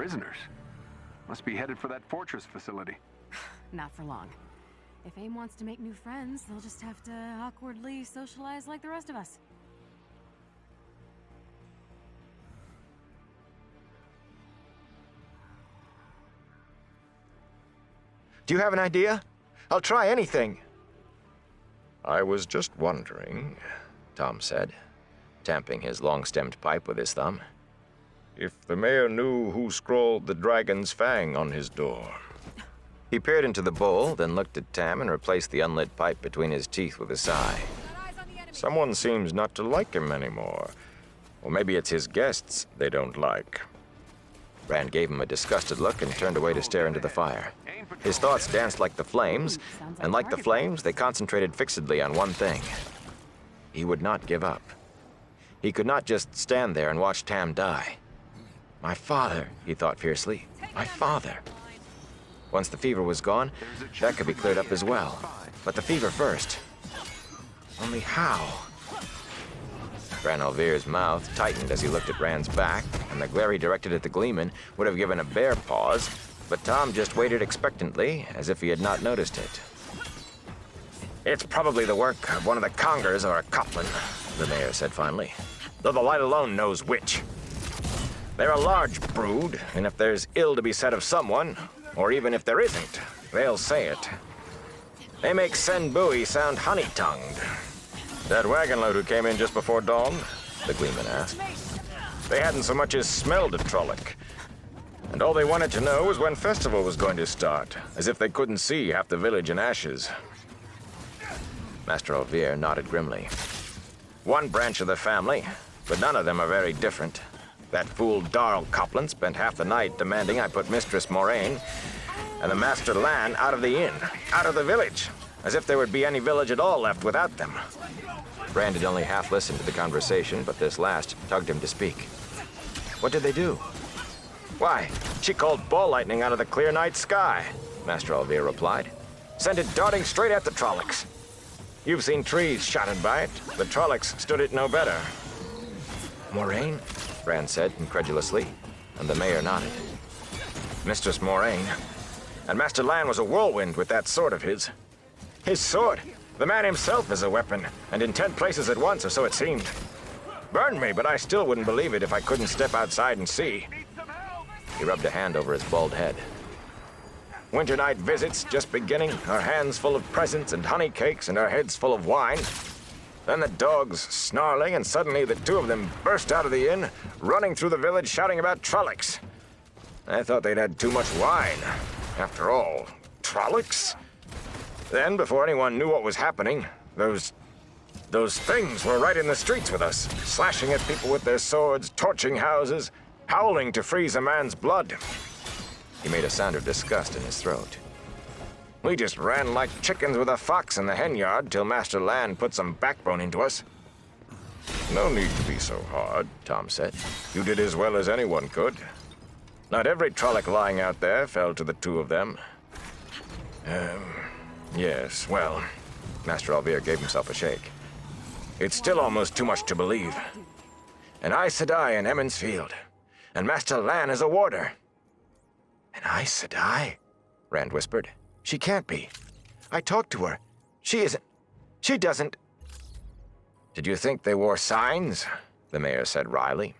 prisoners. Must be headed for that fortress facility. Not for long. If AIM wants to make new friends, they'll just have to awkwardly socialize like the rest of us. Do you have an idea? I'll try anything. I was just wondering, Tom said, tamping his long-stemmed pipe with his thumb, if the mayor knew who scrawled the dragon's fang on his door. He peered into the bowl, then looked at Tam and replaced the unlit pipe between his teeth with a sigh. Someone seems not to like him anymore. Or maybe it's his guests they don't like. Rand gave him a disgusted look and turned away to stare into the fire. His thoughts danced like the flames, and like the flames, they concentrated fixedly on one thing. He would not give up. He could not just stand there and watch Tam die. My father, he thought fiercely. My father. Once the fever was gone, that could be cleared up as well. But the fever first. Only how? Ran Alvere's mouth tightened as he looked at Rand's back, and the glare he directed at the Gleeman would have given a bear pause, but Tom just waited expectantly, as if he had not noticed it. It's probably the work of one of the Congers or a Coplin, the mayor said finally, though the light alone knows which. They're a large brood, and if there's ill to be said of someone, or even if there isn't, they'll say it. They make Sen Bui sound honey-tongued. That wagon load who came in just before dawn? The Gleeman asked. They hadn't so much as smelled a Trolloc. And all they wanted to know was when festival was going to start, as if they couldn't see half the village in ashes. Master Alvere nodded grimly. One branch of the family, but none of them are very different. That fool Darl Coplin spent half the night demanding I put Mistress Moraine and the Master Lan out of the inn, out of the village, as if there would be any village at all left without them. Rand had only half listened to the conversation, but this last tugged him to speak. What did they do? Why, she called ball lightning out of the clear night sky, Master Alvere replied. Sent it darting straight at the Trollocs. You've seen trees shattered by it. The Trollocs stood it no better. Moraine? Rand said incredulously, and the mayor nodded. Mistress Moraine. And Master Lan was a whirlwind with that sword of his. His sword! The man himself is a weapon, and in 10 places at once, or so it seemed. Burned me, but I still wouldn't believe it if I couldn't step outside and see. He rubbed a hand over his bald head. Winter night visits just beginning, our hands full of presents and honey cakes and our heads full of wine. Then the dogs snarling, and suddenly the two of them burst out of the inn, running through the village shouting about Trollocs. I thought they'd had too much wine. After all, Trollocs? Then, before anyone knew what was happening, those things were right in the streets with us, slashing at people with their swords, torching houses, howling to freeze a man's blood. He made a sound of disgust in his throat. We just ran like chickens with a fox in the hen yard till Master Lan put some backbone into us. No need to be so hard, Tom said. You did as well as anyone could. Not every Trolloc lying out there fell to the two of them. Yes, well, Master Alvere gave himself a shake. It's still almost too much to believe. An Aes Sedai in Emmons Field, and Master Lan is a warder. An Aes Sedai? Rand whispered. She can't be. I talked to her. She isn't. She doesn't. Did you think they wore signs? The mayor said wryly.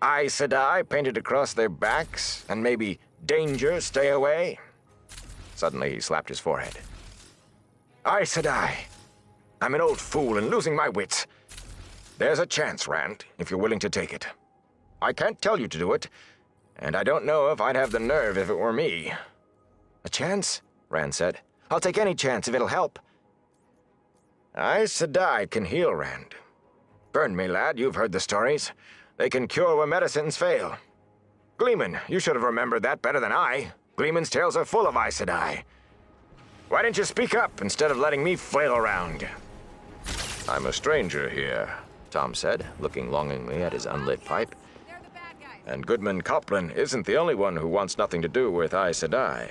Aes Sedai painted across their backs, and maybe, danger, stay away? Suddenly he slapped his forehead. Aes Sedai. I'm an old fool and losing my wits. There's a chance, Rand, if you're willing to take it. I can't tell you to do it, and I don't know if I'd have the nerve if it were me. A chance? Rand said. I'll take any chance if it'll help. Aes Sedai can heal, Rand. Burn me, lad, you've heard the stories. They can cure where medicines fail. Gleeman, you should have remembered that better than I. Gleeman's tales are full of Aes Sedai. Why didn't you speak up instead of letting me flail around? I'm a stranger here, Tom said, looking longingly at his unlit pipe. And Goodman Coplin isn't the only one who wants nothing to do with Aes Sedai.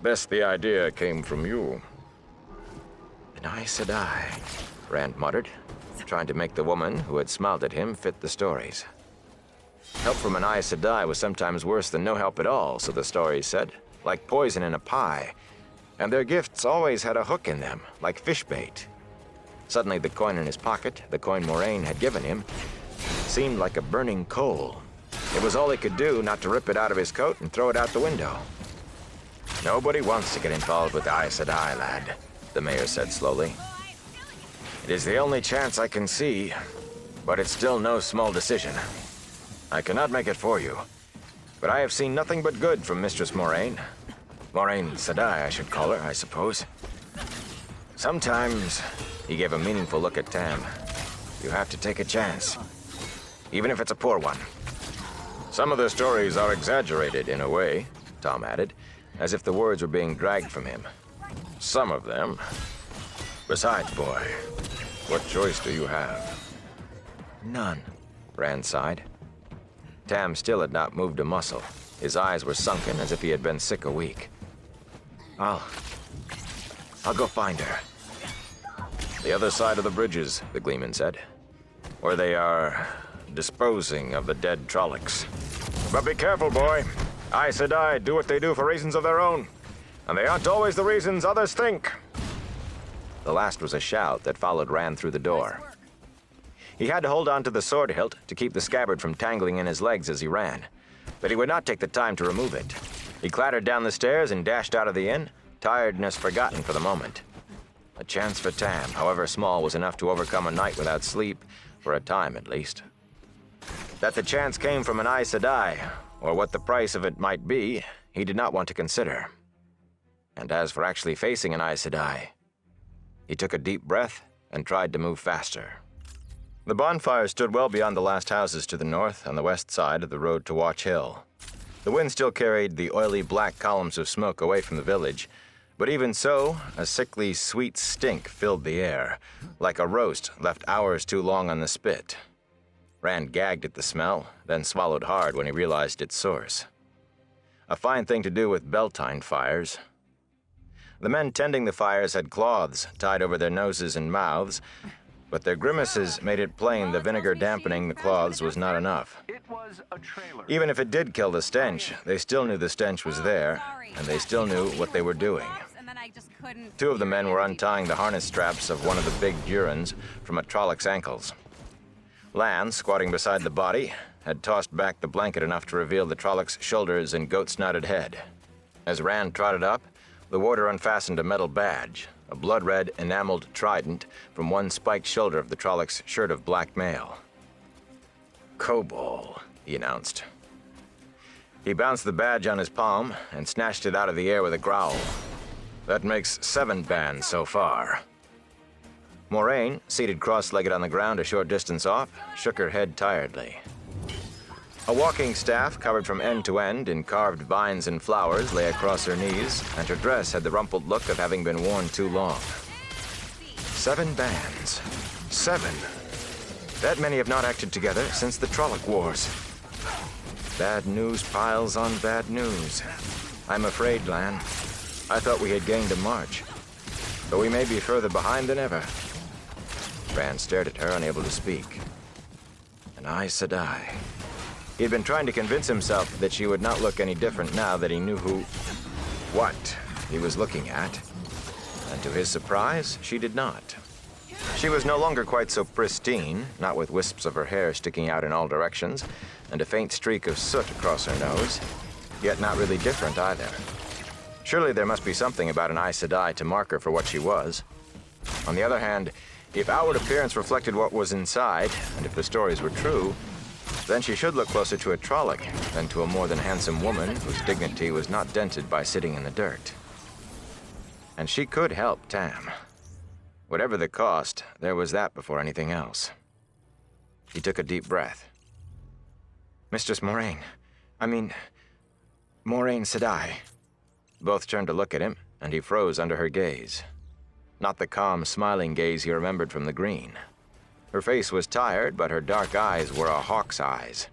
Best the idea came from you. An Aes Sedai, Rand muttered, trying to make the woman who had smiled at him fit the stories. Help from an Aes Sedai was sometimes worse than no help at all, so the stories said, like poison in a pie. And their gifts always had a hook in them, like fish bait. Suddenly the coin in his pocket, the coin Moraine had given him, seemed like a burning coal. It was all he could do not to rip it out of his coat and throw it out the window. Nobody wants to get involved with the Aes Sedai, lad, the mayor said slowly. It is the only chance I can see, but it's still no small decision. I cannot make it for you, but I have seen nothing but good from Mistress Moraine. Moraine Sedai, I should call her, I suppose. Sometimes, he gave a meaningful look at Tam, you have to take a chance, even if it's a poor one. Some of the stories are exaggerated in a way, Tom added, as if the words were being dragged from him. Some of them. Besides, boy, what choice do you have? None, Rand sighed. Tam still had not moved a muscle. His eyes were sunken as if he had been sick a week. I'll go find her. The other side of the bridges, the Gleeman said, where they are disposing of the dead Trollocs. But be careful, boy. Aes Sedai do what they do for reasons of their own, and they aren't always the reasons others think. The last was a shout that followed Rand through the door. He had to hold on to the sword hilt to keep the scabbard from tangling in his legs as he ran, but he would not take the time to remove it. He clattered down the stairs and dashed out of the inn, tiredness forgotten for the moment. A chance for Tam, however small, was enough to overcome a night without sleep, for a time at least. That the chance came from an Aes Sedai, or what the price of it might be, he did not want to consider. And as for actually facing an Aes Sedai, he took a deep breath and tried to move faster. The bonfire stood well beyond the last houses to the north on the west side of the road to Watch Hill. The wind still carried the oily black columns of smoke away from the village, but even so, a sickly sweet stink filled the air, like a roast left hours too long on the spit. Rand gagged at the smell, then swallowed hard when he realized its source. A fine thing to do with Beltane fires. The men tending the fires had cloths tied over their noses and mouths, but their grimaces made it plain the vinegar dampening the cloths was not enough. It was a trailer. Even if it did kill the stench, they still knew the stench was there, and they still knew what they were doing. Two of the men were untying the harness straps of one of the big Durans from a Trolloc's ankles. Lan, squatting beside the body, had tossed back the blanket enough to reveal the Trolloc's shoulders and goat-snouted head. As Rand trotted up, the warder unfastened a metal badge, a blood-red enameled trident from one spiked shoulder of the Trolloc's shirt of black mail. Kobol, he announced. He bounced the badge on his palm and snatched it out of the air with a growl. That makes 7 bands so far. Moraine, seated cross-legged on the ground a short distance off, shook her head tiredly. A walking staff covered from end to end in carved vines and flowers lay across her knees, and her dress had the rumpled look of having been worn too long. 7 bands. 7. That many have not acted together since the Trolloc Wars. Bad news piles on bad news. I'm afraid, Lan. I thought we had gained a march, but we may be further behind than ever. Rand stared at her, unable to speak. An Aes Sedai. He had been trying to convince himself that she would not look any different now that he knew what he was looking at. And to his surprise, she did not. She was no longer quite so pristine, not with wisps of her hair sticking out in all directions, and a faint streak of soot across her nose, yet not really different either. Surely there must be something about an Aes Sedai to mark her for what she was. On the other hand, if outward appearance reflected what was inside, and if the stories were true, then she should look closer to a Trolloc than to a more than handsome woman whose dignity was not dented by sitting in the dirt. And she could help Tam. Whatever the cost, there was that before anything else. He took a deep breath. Mistress Moraine. Moraine Sedai. Both turned to look at him, and he froze under her gaze. Not the calm, smiling gaze he remembered from the green. Her face was tired, but her dark eyes were a hawk's eyes.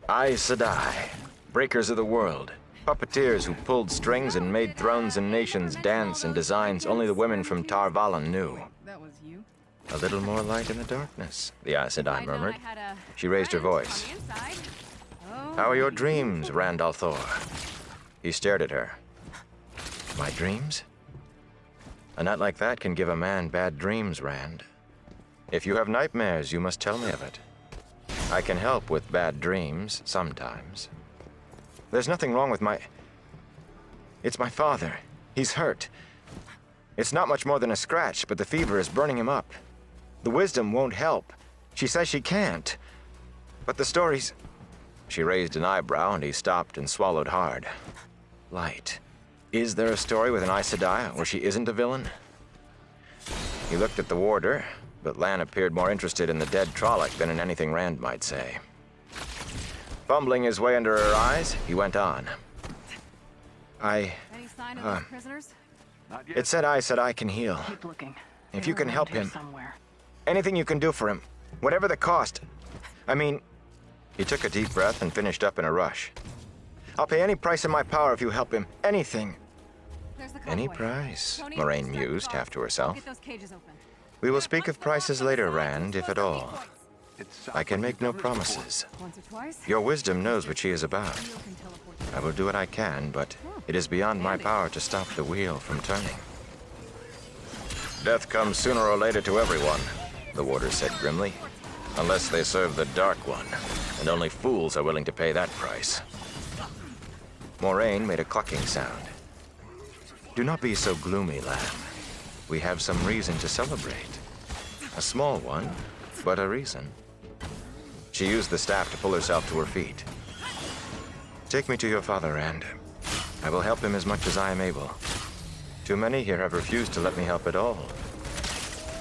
Aes Sedai, breakers of the world, puppeteers who pulled strings and made thrones and nations dance in designs only the women from Tar Valon knew. That was you? A little more light in the darkness, the Aes Sedai murmured. She raised her voice. How are your dreams, Randall Thor? He stared at her. My dreams? A night like that can give a man bad dreams, Rand. If you have nightmares, you must tell me of it. I can help with bad dreams, sometimes. There's nothing wrong with my... It's my father. He's hurt. It's not much more than a scratch, but the fever is burning him up. The wisdom won't help. She says she can't. But the stories... She raised an eyebrow, and he stopped and swallowed hard. Light. Is there a story with an Aes Sedai where she isn't a villain? He looked at the warder, but Lan appeared more interested in the dead Trolloc than in anything Rand might say. Fumbling his way under her eyes, he went on. Any sign of those prisoners? Not yet. It said Aes Sedai can heal. Keep looking. If you can help him. Somewhere. Anything you can do for him. Whatever the cost. I mean... He took a deep breath and finished up in a rush. I'll pay any price in my power if you help him. Anything. There's the Any convoy. price? Tony, Moraine start the mused, car. half to herself. Get those cages open. We will speak of prices later, Rand, if at all. It's I can make no South London promises. Once or twice. Your wisdom knows what she is about. Wheel can teleport to I will do what I can, but it is beyond my power to stop the wheel from turning. Death comes sooner or later to everyone, the warder said grimly. Unless they serve the Dark One, and only fools are willing to pay that price. Moraine made a clucking sound. Do not be so gloomy, lad. We have some reason to celebrate. A small one, but a reason. She used the staff to pull herself to her feet. Take me to your father, Rand. I will help him as much as I am able. Too many here have refused to let me help at all.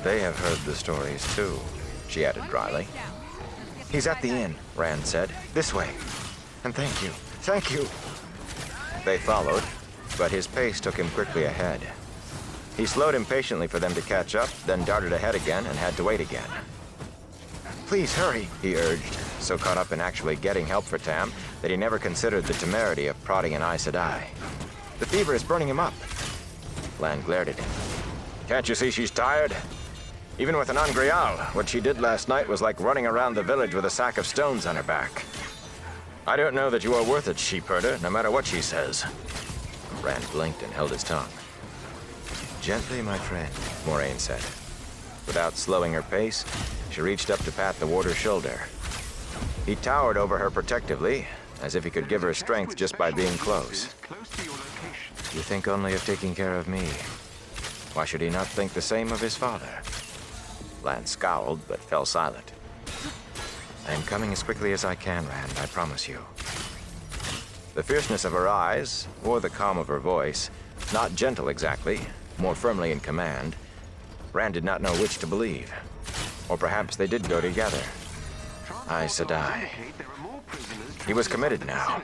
They have heard the stories, too, she added dryly. He's at the inn, Rand said. This way. And thank you. Thank you. They followed, but his pace took him quickly ahead. He slowed impatiently for them to catch up, then darted ahead again and had to wait again. Please hurry, he urged, so caught up in actually getting help for Tam that he never considered the temerity of prodding an Aes Sedai. The fever is burning him up. Lan glared at him. Can't you see she's tired? Even with an Angreal, what she did last night was like running around the village with a sack of stones on her back. I don't know that you are worth it, sheepherder, no matter what she says. Rand blinked and held his tongue. Gently, my friend, Moraine said. Without slowing her pace, she reached up to pat the warder's shoulder. He towered over her protectively, as if he could give her strength just by being close. Close to your location. You think only of taking care of me. Why should he not think the same of his father? Lan scowled, but fell silent. I am coming as quickly as I can, Rand, I promise you. The fierceness of her eyes, or the calm of her voice, not gentle exactly, more firmly in command, Rand did not know which to believe. Or perhaps they did go together. Aes Sedai. He was committed now.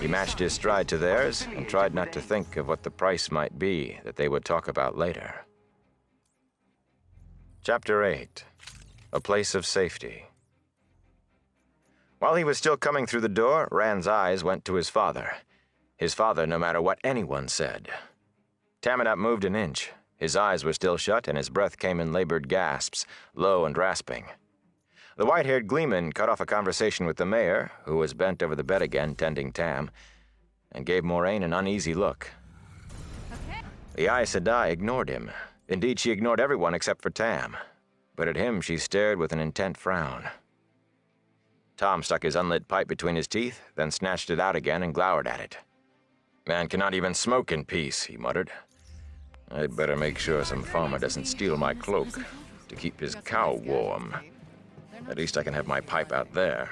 He matched his stride to theirs and tried not to think of what the price might be that they would talk about later. Chapter 8. A Place of Safety. While he was still coming through the door, Rand's eyes went to his father. His father, no matter what anyone said. Tam had not moved an inch. His eyes were still shut, and his breath came in labored gasps, low and rasping. The white-haired gleeman cut off a conversation with the mayor, who was bent over the bed again, tending Tam, and gave Moraine an uneasy look. Okay. The Aes Sedai ignored him. Indeed, she ignored everyone except for Tam. But at him, she stared with an intent frown. Tom stuck his unlit pipe between his teeth, then snatched it out again and glowered at it. Man cannot even smoke in peace, he muttered. I'd better make sure some farmer doesn't steal my cloak to keep his cow warm. At least I can have my pipe out there.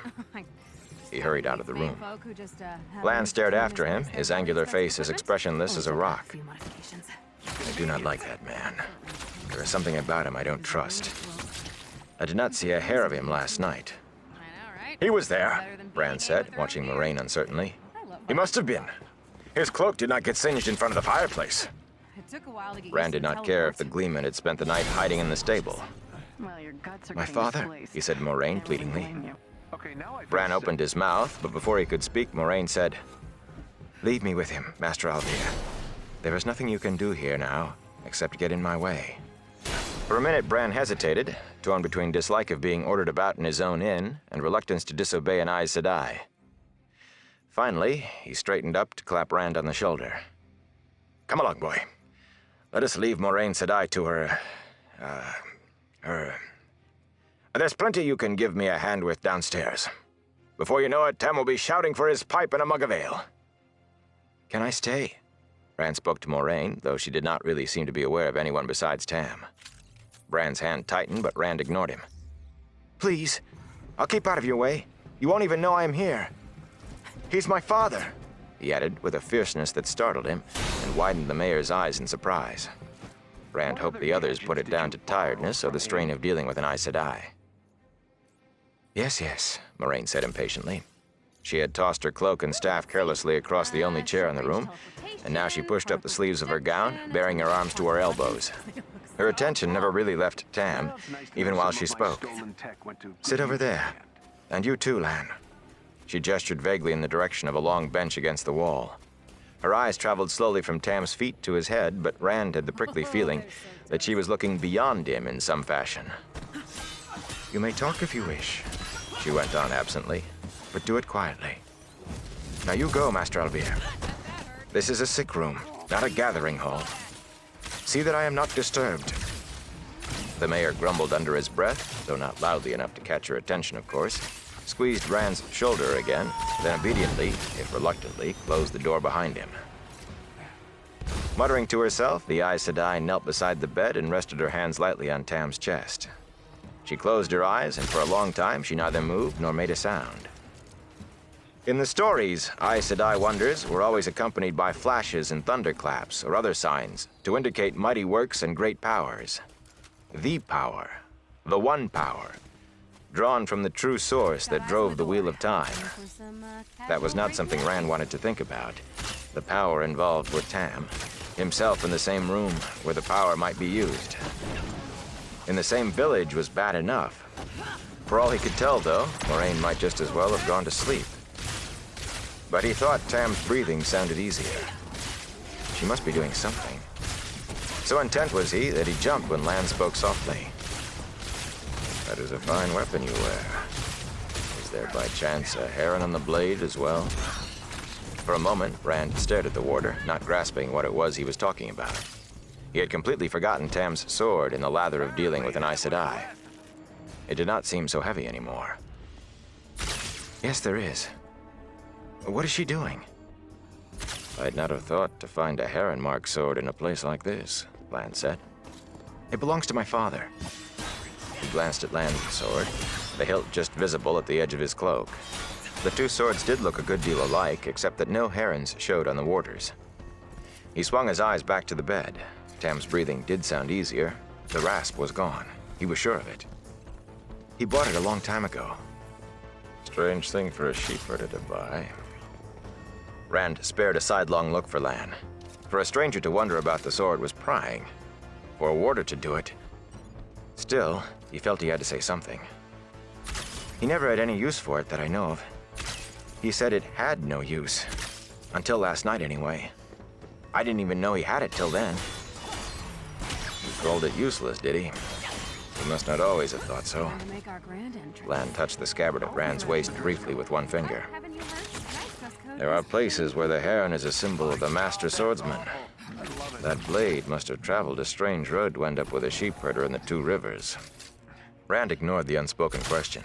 He hurried out of the room. Lan stared after him, his angular face as expressionless as a rock. I do not like that man. There is something about him I don't trust. I did not see a hair of him last night. He was there, Rand said, watching Moraine uncertainly. He must have been. His cloak did not get singed in front of the fireplace. Rand did not care if the gleeman had spent the night hiding in the stable. Well, your guts are My getting father, displaced. he said Moraine Can't really pleadingly. blame you. Okay, now I feel Bran sick. opened his mouth, but before he could speak, Moraine said, Leave me with him, Master Althea. There is nothing you can do here now, except get in my way. For a minute, Bran hesitated, torn between dislike of being ordered about in his own inn and reluctance to disobey an Aes Sedai. Finally, he straightened up to clap Rand on the shoulder. Come along, boy. Let us leave Moraine Sedai to her... There's plenty you can give me a hand with downstairs. Before you know it, Tam will be shouting for his pipe and a mug of ale. Can I stay? Rand spoke to Moraine, though she did not really seem to be aware of anyone besides Tam. Rand's hand tightened, but Rand ignored him. Please, I'll keep out of your way. You won't even know I am here. He's my father, he added with a fierceness that startled him and widened the mayor's eyes in surprise. Rand hoped the others put it down to tiredness or the strain of dealing with an Aes Sedai. Yes, Moraine said impatiently. She had tossed her cloak and staff carelessly across the only chair in the room, and now she pushed up the sleeves of her gown, baring her arms to her elbows. Her attention never really left Tam, even while she spoke. Sit over there. And you too, Lan. She gestured vaguely in the direction of a long bench against the wall. Her eyes traveled slowly from Tam's feet to his head, but Rand had the prickly feeling that she was looking beyond him in some fashion. You may talk if you wish, she went on absently, but do it quietly. Now you go, Master Alvier. This is a sick room, not a gathering hall. See that I am not disturbed. The mayor grumbled under his breath, though not loudly enough to catch her attention, of course, squeezed Rand's shoulder again, then obediently, if reluctantly, closed the door behind him. Muttering to herself, the Aes Sedai knelt beside the bed and rested her hands lightly on Tam's chest. She closed her eyes, and for a long time she neither moved nor made a sound. In the stories, Aes Sedai wonders were always accompanied by flashes and thunderclaps or other signs to indicate mighty works and great powers. The power, the one power, drawn from the true source that drove the Wheel of Time. That was not something Rand wanted to think about. The power involved with Tam, himself in the same room where the power might be used. In the same village was bad enough. For all he could tell, though, Moraine might just as well have gone to sleep. But he thought Tam's breathing sounded easier. She must be doing something. So intent was he that he jumped when Lan spoke softly. That is a fine weapon you wear. Is there by chance a heron on the blade as well? For a moment, Rand stared at the warder, not grasping what it was he was talking about. He had completely forgotten Tam's sword in the lather of dealing with an Aes Sedai. It did not seem so heavy anymore. Yes, there is. What is she doing? I'd not have thought to find a heron-marked sword in a place like this, Lan said. It belongs to my father. He glanced at Lan's sword, the hilt just visible at the edge of his cloak. The two swords did look a good deal alike, except that no herons showed on the warder's. He swung his eyes back to the bed. Tam's breathing did sound easier. The rasp was gone. He was sure of it. He bought it a long time ago. Strange thing for a sheepherder to buy. Rand spared a sidelong look for Lan. For a stranger to wonder about the sword was prying. For a warder to do it... Still, he felt he had to say something. He never had any use for it that I know of. He said it had no use. Until last night, anyway. I didn't even know he had it till then. He called it useless, did he? He must not always have thought so. Lan touched the scabbard at Rand's waist briefly with one finger. There are places where the heron is a symbol of the master swordsman. That blade must have traveled a strange road to end up with a sheepherder in the Two Rivers. Rand ignored the unspoken question.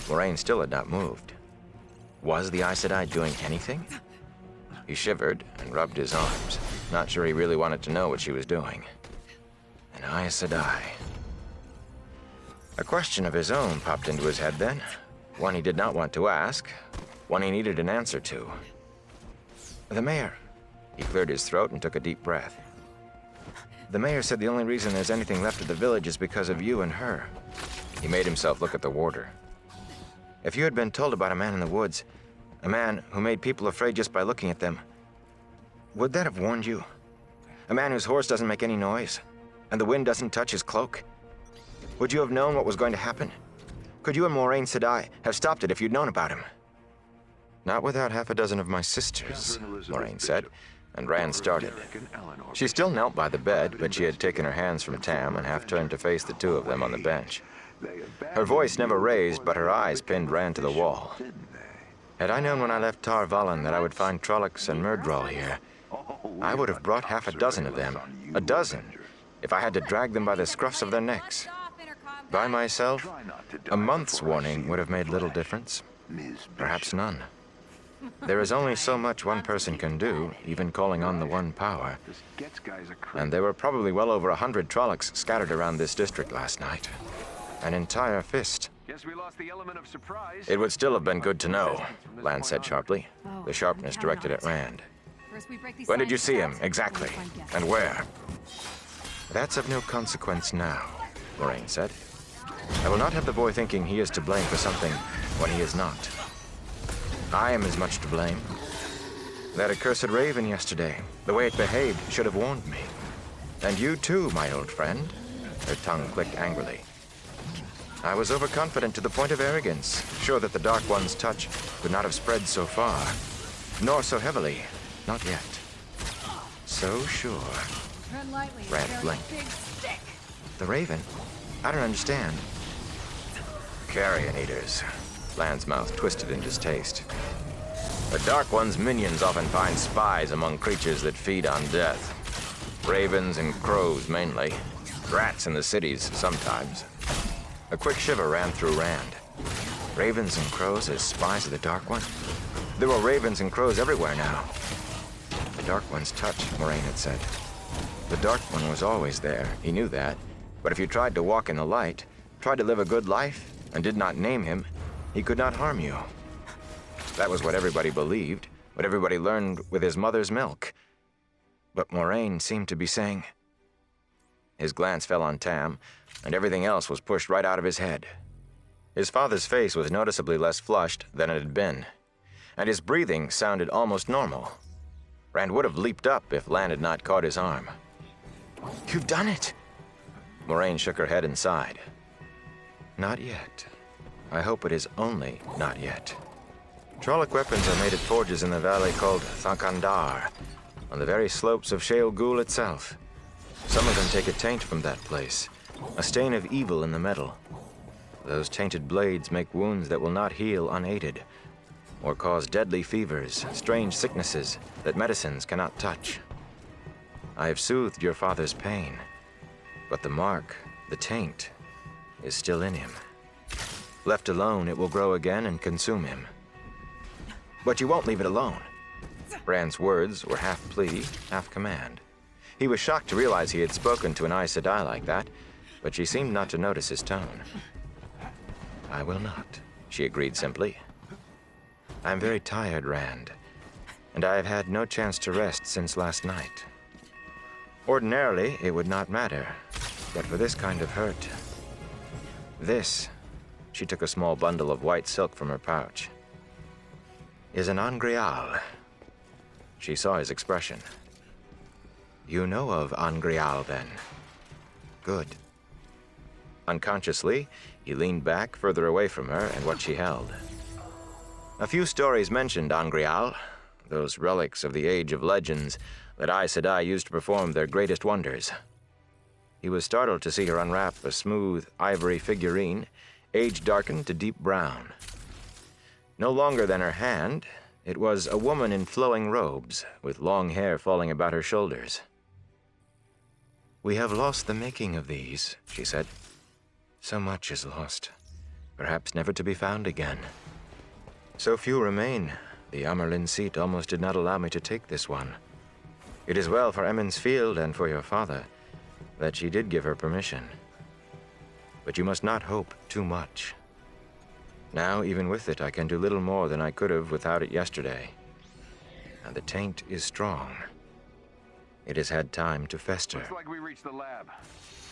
Moraine still had not moved. Was the Aes Sedai doing anything? He shivered and rubbed his arms, not sure he really wanted to know what she was doing. An Aes Sedai. A question of his own popped into his head then. One he did not want to ask. One he needed an answer to. The mayor. He cleared his throat and took a deep breath. The mayor said the only reason there's anything left of the village is because of you and her. He made himself look at the warder. If you had been told about a man in the woods, a man who made people afraid just by looking at them, would that have warned you? A man whose horse doesn't make any noise, and the wind doesn't touch his cloak? Would you have known what was going to happen? Could you and Moraine Sedai have stopped it if you'd known about him? Not without half a dozen of my sisters, Moraine said, and Rand started. She still knelt by the bed, but she had taken her hands from Tam and half turned to face the two of them on the bench. Her voice never raised, but her eyes pinned Rand to the wall. Had I known when I left Tar Valon that I would find Trollocs and Myrddraal here, I would have brought half a dozen of them. A dozen, if I had to drag them by the scruffs of their necks. By myself, a month's warning would have made little difference. Perhaps none. There is only so much one person can do, even calling on the one power. And there were probably well over 100 Trollocs scattered around this district last night. An entire fist. Guess we lost the element of surprise. It would still have been good to know, Lan said sharply, the sharpness directed at Rand. When did you see him, exactly? And where? That's of no consequence now, Moraine said. I will not have the boy thinking he is to blame for something when he is not. I am as much to blame. That accursed raven yesterday, the way it behaved, should have warned me. And you too, my old friend. Her tongue clicked angrily. I was overconfident to the point of arrogance, sure that the Dark One's touch could not have spread so far. Nor so heavily. Not yet. So sure. Rand blinked. The raven? I don't understand. Carrion eaters. Lan's mouth twisted in distaste. The Dark One's minions often find spies among creatures that feed on death. Ravens and crows mainly. Rats in the cities sometimes. A quick shiver ran through Rand. Ravens and crows as spies of the Dark One? There were ravens and crows everywhere now. The Dark One's touch, Moraine had said. The Dark One was always there, he knew that. But if you tried to walk in the light, tried to live a good life, and did not name him, he could not harm you. That was what everybody believed, what everybody learned with his mother's milk. But Moraine seemed to be saying... His glance fell on Tam, and everything else was pushed right out of his head. His father's face was noticeably less flushed than it had been, and his breathing sounded almost normal. Rand would have leaped up if Lan had not caught his arm. You've done it! Moraine shook her head and sighed. Not yet. I hope it is only not yet. Trolloc weapons are made at forges in the valley called Thankandar, on the very slopes of Shale Ghul itself. Some of them take a taint from that place, a stain of evil in the metal. Those tainted blades make wounds that will not heal unaided, or cause deadly fevers, strange sicknesses that medicines cannot touch. I have soothed your father's pain, but the mark, the taint, is still in him. Left alone, it will grow again and consume him. But you won't leave it alone. Rand's words were half plea, half command. He was shocked to realize he had spoken to an Aes Sedai like that, but she seemed not to notice his tone. I will not, she agreed simply. I'm very tired, Rand, and I have had no chance to rest since last night. Ordinarily, it would not matter, but for this kind of hurt... This, she took a small bundle of white silk from her pouch, is an Angreal. She saw his expression. You know of Angreal, then? Good. Unconsciously, he leaned back further away from her and what she held. A few stories mentioned Angreal, those relics of the Age of Legends that Aes Sedai used to perform their greatest wonders. He was startled to see her unwrap a smooth ivory figurine, age-darkened to deep brown. No longer than her hand, it was a woman in flowing robes, with long hair falling about her shoulders. We have lost the making of these, she said. So much is lost, perhaps never to be found again. So few remain, the Amerlin seat almost did not allow me to take this one. It is well for Emond's Field and for your father that she did give her permission. But you must not hope too much. Now, even with it, I can do little more than I could have without it yesterday. And the taint is strong. It has had time to fester. Looks like we reached the lab.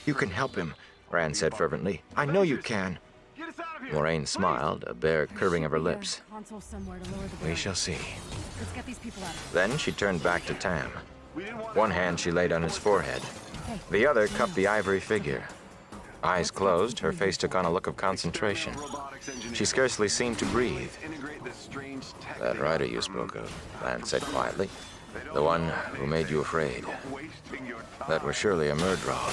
You can help him, Rand said fervently. I know you can. Get us out of here. Moraine smiled, a bare curving of her Should be a lips. console somewhere to lower the We barrier. shall see. Let's get these people out. Then she turned back to Tam. We didn't want One hand she laid on his forehead. The other cupped the ivory figure. Eyes closed, her face took on a look of concentration. She scarcely seemed to breathe. That rider you spoke of, Lan said quietly. The one who made you afraid. That was surely a Myrddraal.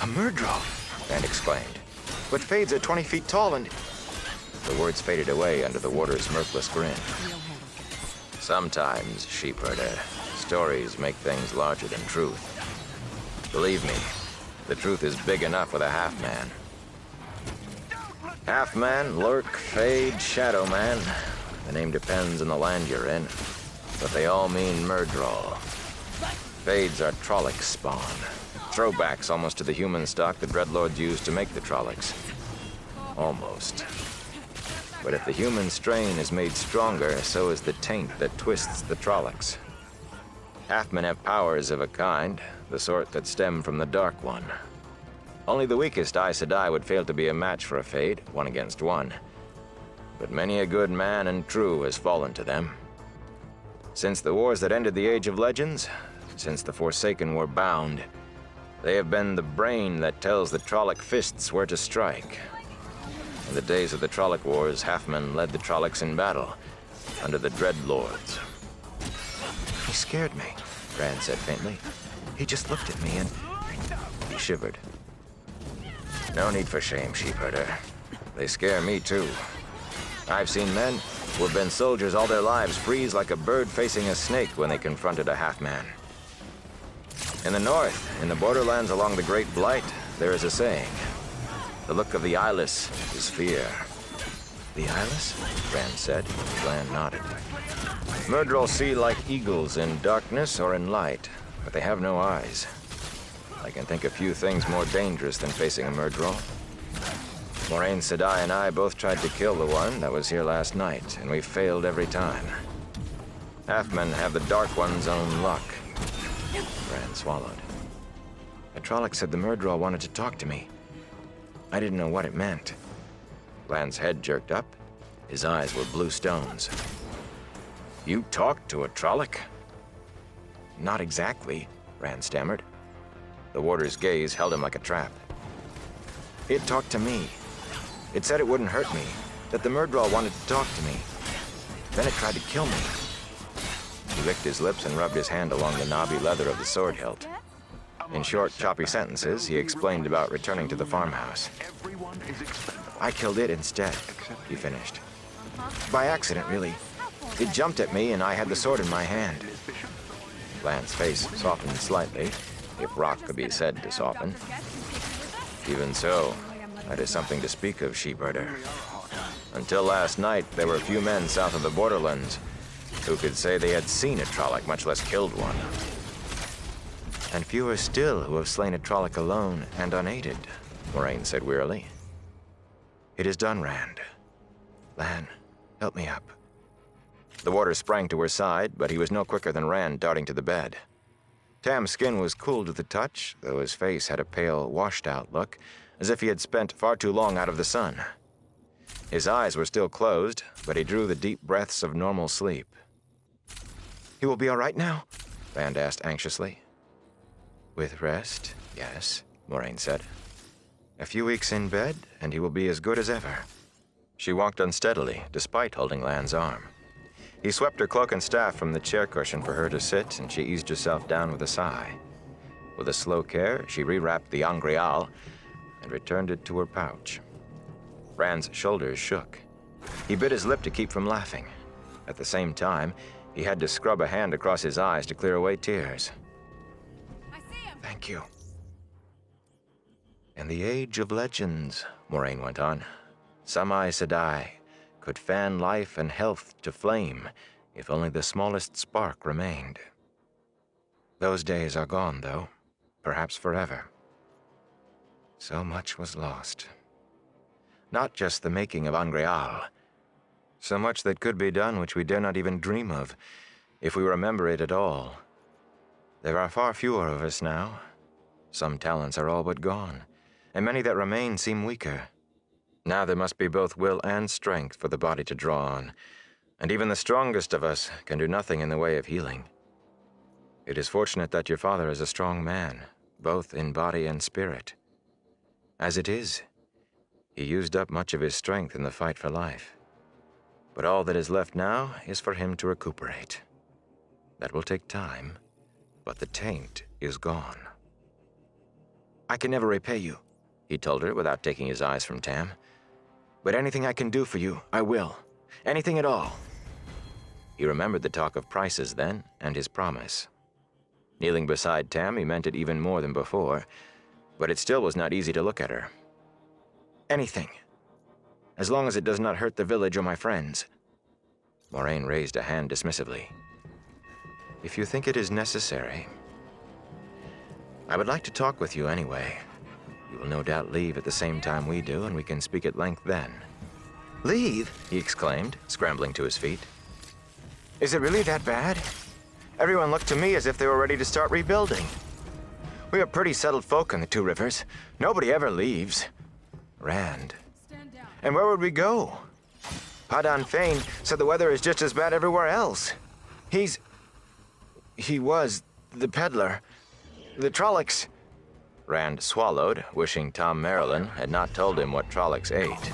A Myrddraal? Rand exclaimed. But Fades are 20 feet tall and... The words faded away under the warder's mirthless grin. We'll handle this. Sometimes, sheepherder, stories make things larger than truth. Believe me, the truth is big enough with a half-man. Half-man, lurk, fade, shadow man. The name depends on the land you're in, but they all mean Murdral. Fades are Trollocs spawn. Throwbacks almost to the human stock the Dreadlords used to make the Trollocs. Almost. But if the human strain is made stronger, so is the taint that twists the Trollocs. Halfmen have powers of a kind, the sort that stem from the Dark One. Only the weakest Aes Sedai would fail to be a match for a Fade, 1 against 1. But many a good man and true has fallen to them. Since the wars that ended the Age of Legends, since the Forsaken were bound, they have been the brain that tells the Trolloc fists where to strike. In the days of the Trolloc Wars, halfmen led the Trollocs in battle, under the Dreadlords. He scared me, Rand said faintly. He just looked at me and... He shivered. No need for shame, sheepherder. They scare me too. I've seen men who have been soldiers all their lives freeze like a bird facing a snake when they confronted a half-man. In the north, in the borderlands along the Great Blight, there is a saying. The look of the eyeless is fear. The eyeless? Rand said. Bland nodded. Murdral see like eagles in darkness or in light, but they have no eyes. I can think of few things more dangerous than facing a Murdral. Moraine Sedai and I both tried to kill the one that was here last night, and we failed every time. Halfmen have the Dark One's own luck. Rand swallowed. The Trolloc said the Murdral wanted to talk to me. I didn't know what it meant. Bland's head jerked up. His eyes were blue stones. You talked to a Trolloc? Not exactly, Rand stammered. The warder's gaze held him like a trap. It talked to me. It said it wouldn't hurt me, that the Murdral wanted to talk to me. Then it tried to kill me. He licked his lips and rubbed his hand along the knobby leather of the sword hilt. In short, choppy sentences, he explained about returning to the farmhouse. I killed it instead, he finished. By accident, really. It jumped at me and I had the sword in my hand. Bland's face softened slightly, if rock could be said to soften. Even so, that is something to speak of, sheepherder. Until last night, there were few men south of the borderlands who could say they had seen a Trolloc, much less killed one. And fewer still who have slain a Trolloc alone and unaided, Moraine said wearily. It is done, Rand. Lan, help me up. The warder sprang to her side, but he was no quicker than Rand darting to the bed. Tam's skin was cool to the touch, though his face had a pale, washed-out look, as if he had spent far too long out of the sun. His eyes were still closed, but he drew the deep breaths of normal sleep. He will be all right now? Rand asked anxiously. With rest, yes, Moraine said. A few weeks in bed, and he will be as good as ever. She walked unsteadily, despite holding Lan's arm. He swept her cloak and staff from the chair cushion for her to sit, and she eased herself down with a sigh. With a slow care, she rewrapped the angreal and returned it to her pouch. Rand's shoulders shook. He bit his lip to keep from laughing. At the same time, he had to scrub a hand across his eyes to clear away tears. I see him. Thank you. In the Age of Legends, Moraine went on, some Aes Sedai could fan life and health to flame if only the smallest spark remained. Those days are gone, though, perhaps forever. So much was lost. Not just the making of Angreal. So much that could be done which we dare not even dream of, if we remember it at all. There are far fewer of us now. Some talents are all but gone, and many that remain seem weaker. Now there must be both will and strength for the body to draw on, and even the strongest of us can do nothing in the way of healing. It is fortunate that your father is a strong man, both in body and spirit. As it is, he used up much of his strength in the fight for life. But all that is left now is for him to recuperate. That will take time, but the taint is gone. I can never repay you, he told her without taking his eyes from Tam. But anything I can do for you, I will. Anything at all. He remembered the talk of prices then, and his promise. Kneeling beside Tam, he meant it even more than before, but it still was not easy to look at her. Anything. As long as it does not hurt the village or my friends. Moraine raised a hand dismissively. If you think it is necessary, I would like to talk with you anyway. You will no doubt leave at the same time we do, and we can speak at length then. Leave? He exclaimed, scrambling to his feet. Is it really that bad? Everyone looked to me as if they were ready to start rebuilding. We are pretty settled folk in the Two Rivers. Nobody ever leaves. Rand. And where would we go? Padan Fane said the weather is just as bad everywhere else. He was the peddler. The Trollocs. Rand swallowed, wishing Tom Marilyn had not told him what Trollocs ate.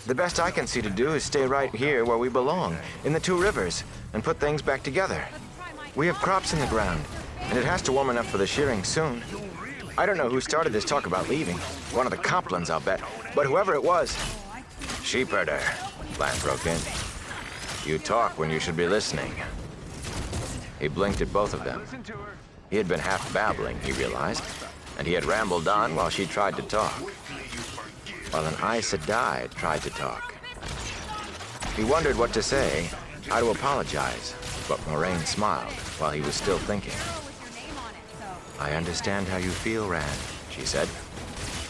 The best I can see to do is stay right here where we belong, in the Two Rivers, and put things back together. We have crops in the ground, and it has to warm enough for the shearing soon. I don't know who started this talk about leaving. One of the Coplans, I'll bet. But whoever it was... Sheepherder, Lan broke in. You talk when you should be listening. He blinked at both of them. He had been half babbling, he realized, and he had rambled on while she tried to talk. While an Aes Sedai tried to talk. He wondered what to say, how to apologize, but Moraine smiled while he was still thinking. I understand how you feel, Rand, she said,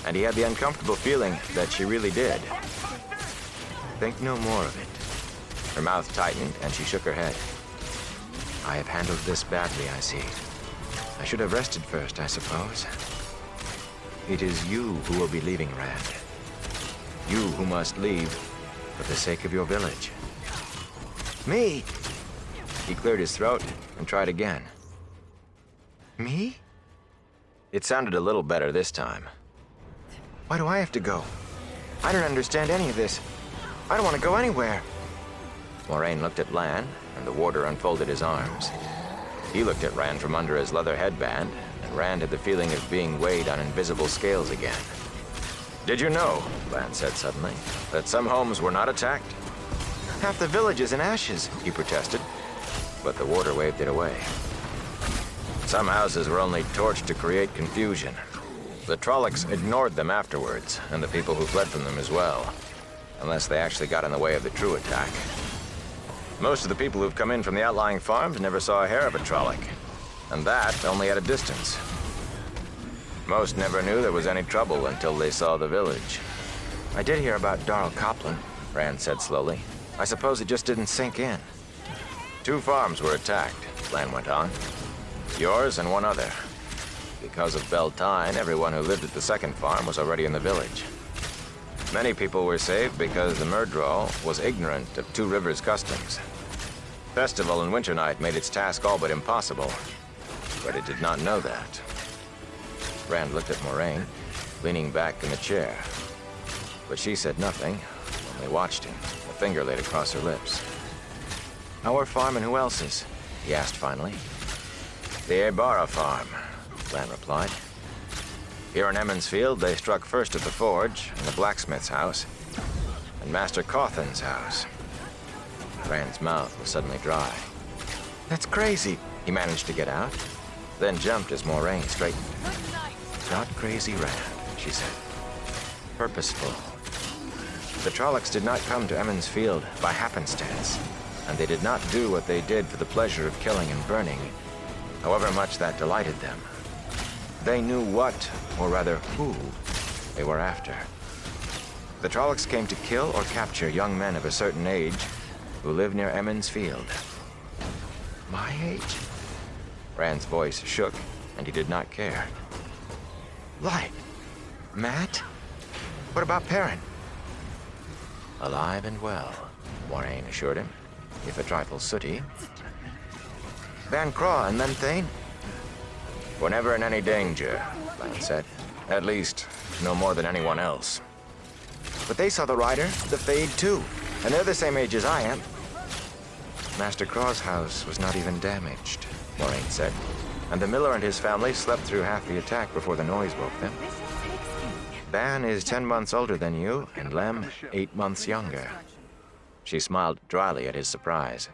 and he had the uncomfortable feeling that she really did. Think no more of it. Her mouth tightened, and she shook her head. I have handled this badly, I see. I should have rested first, I suppose. It is you who will be leaving, Rand. You who must leave for the sake of your village. Me? He cleared his throat and tried again. Me? It sounded a little better this time. Why do I have to go? I don't understand any of this. I don't want to go anywhere. Moraine looked at Lan, and the warder unfolded his arms. He looked at Rand from under his leather headband, and Rand had the feeling of being weighed on invisible scales again. Did you know, Lan said suddenly, that some homes were not attacked? Half the village is in ashes, he protested, but the warder waved it away. Some houses were only torched to create confusion. The Trollocs ignored them afterwards, and the people who fled from them as well, unless they actually got in the way of the true attack. Most of the people who've come in from the outlying farms never saw a hair of a Trolloc, and that only at a distance. Most never knew there was any trouble until they saw the village. I did hear about Darl Copland, Rand said slowly. I suppose it just didn't sink in. 2 farms were attacked, Lan went on. Yours and one other. Because of Beltane, everyone who lived at the second farm was already in the village. Many people were saved because the Murdral was ignorant of Two Rivers customs. Festival and Winter Night made its task all but impossible, but it did not know that. Rand looked at Moraine, leaning back in the chair. But she said nothing, only watched him, a finger laid across her lips. Our farm and who else's? He asked finally. The Abara farm, Lan replied. Here in Emmonsfield, they struck first at the forge, and the blacksmith's house, and Master Cawthon's house. Rand's mouth was suddenly dry. That's crazy, he managed to get out, then jumped as Moraine straightened. Not crazy, Rand, she said. Purposeful. The Trollocs did not come to Emmonsfield by happenstance, and they did not do what they did for the pleasure of killing and burning, however much that delighted them. They knew what, or rather who, they were after. The Trollocs came to kill or capture young men of a certain age who lived near Emmonsfield. My age? Rand's voice shook, and he did not care. Lie. Matt? What about Perrin? Alive and well, Moraine assured him, if a trifle sooty. Van Craw and then Thane? We're never in any danger, Lan said. At least, no more than anyone else. But they saw the rider, the Fade too, and they're the same age as I am. Master Craw's house was not even damaged, Moraine said, and the miller and his family slept through half the attack before the noise woke them. Ban is 10 months older than you, and Lem 8 months younger. She smiled dryly at his surprise.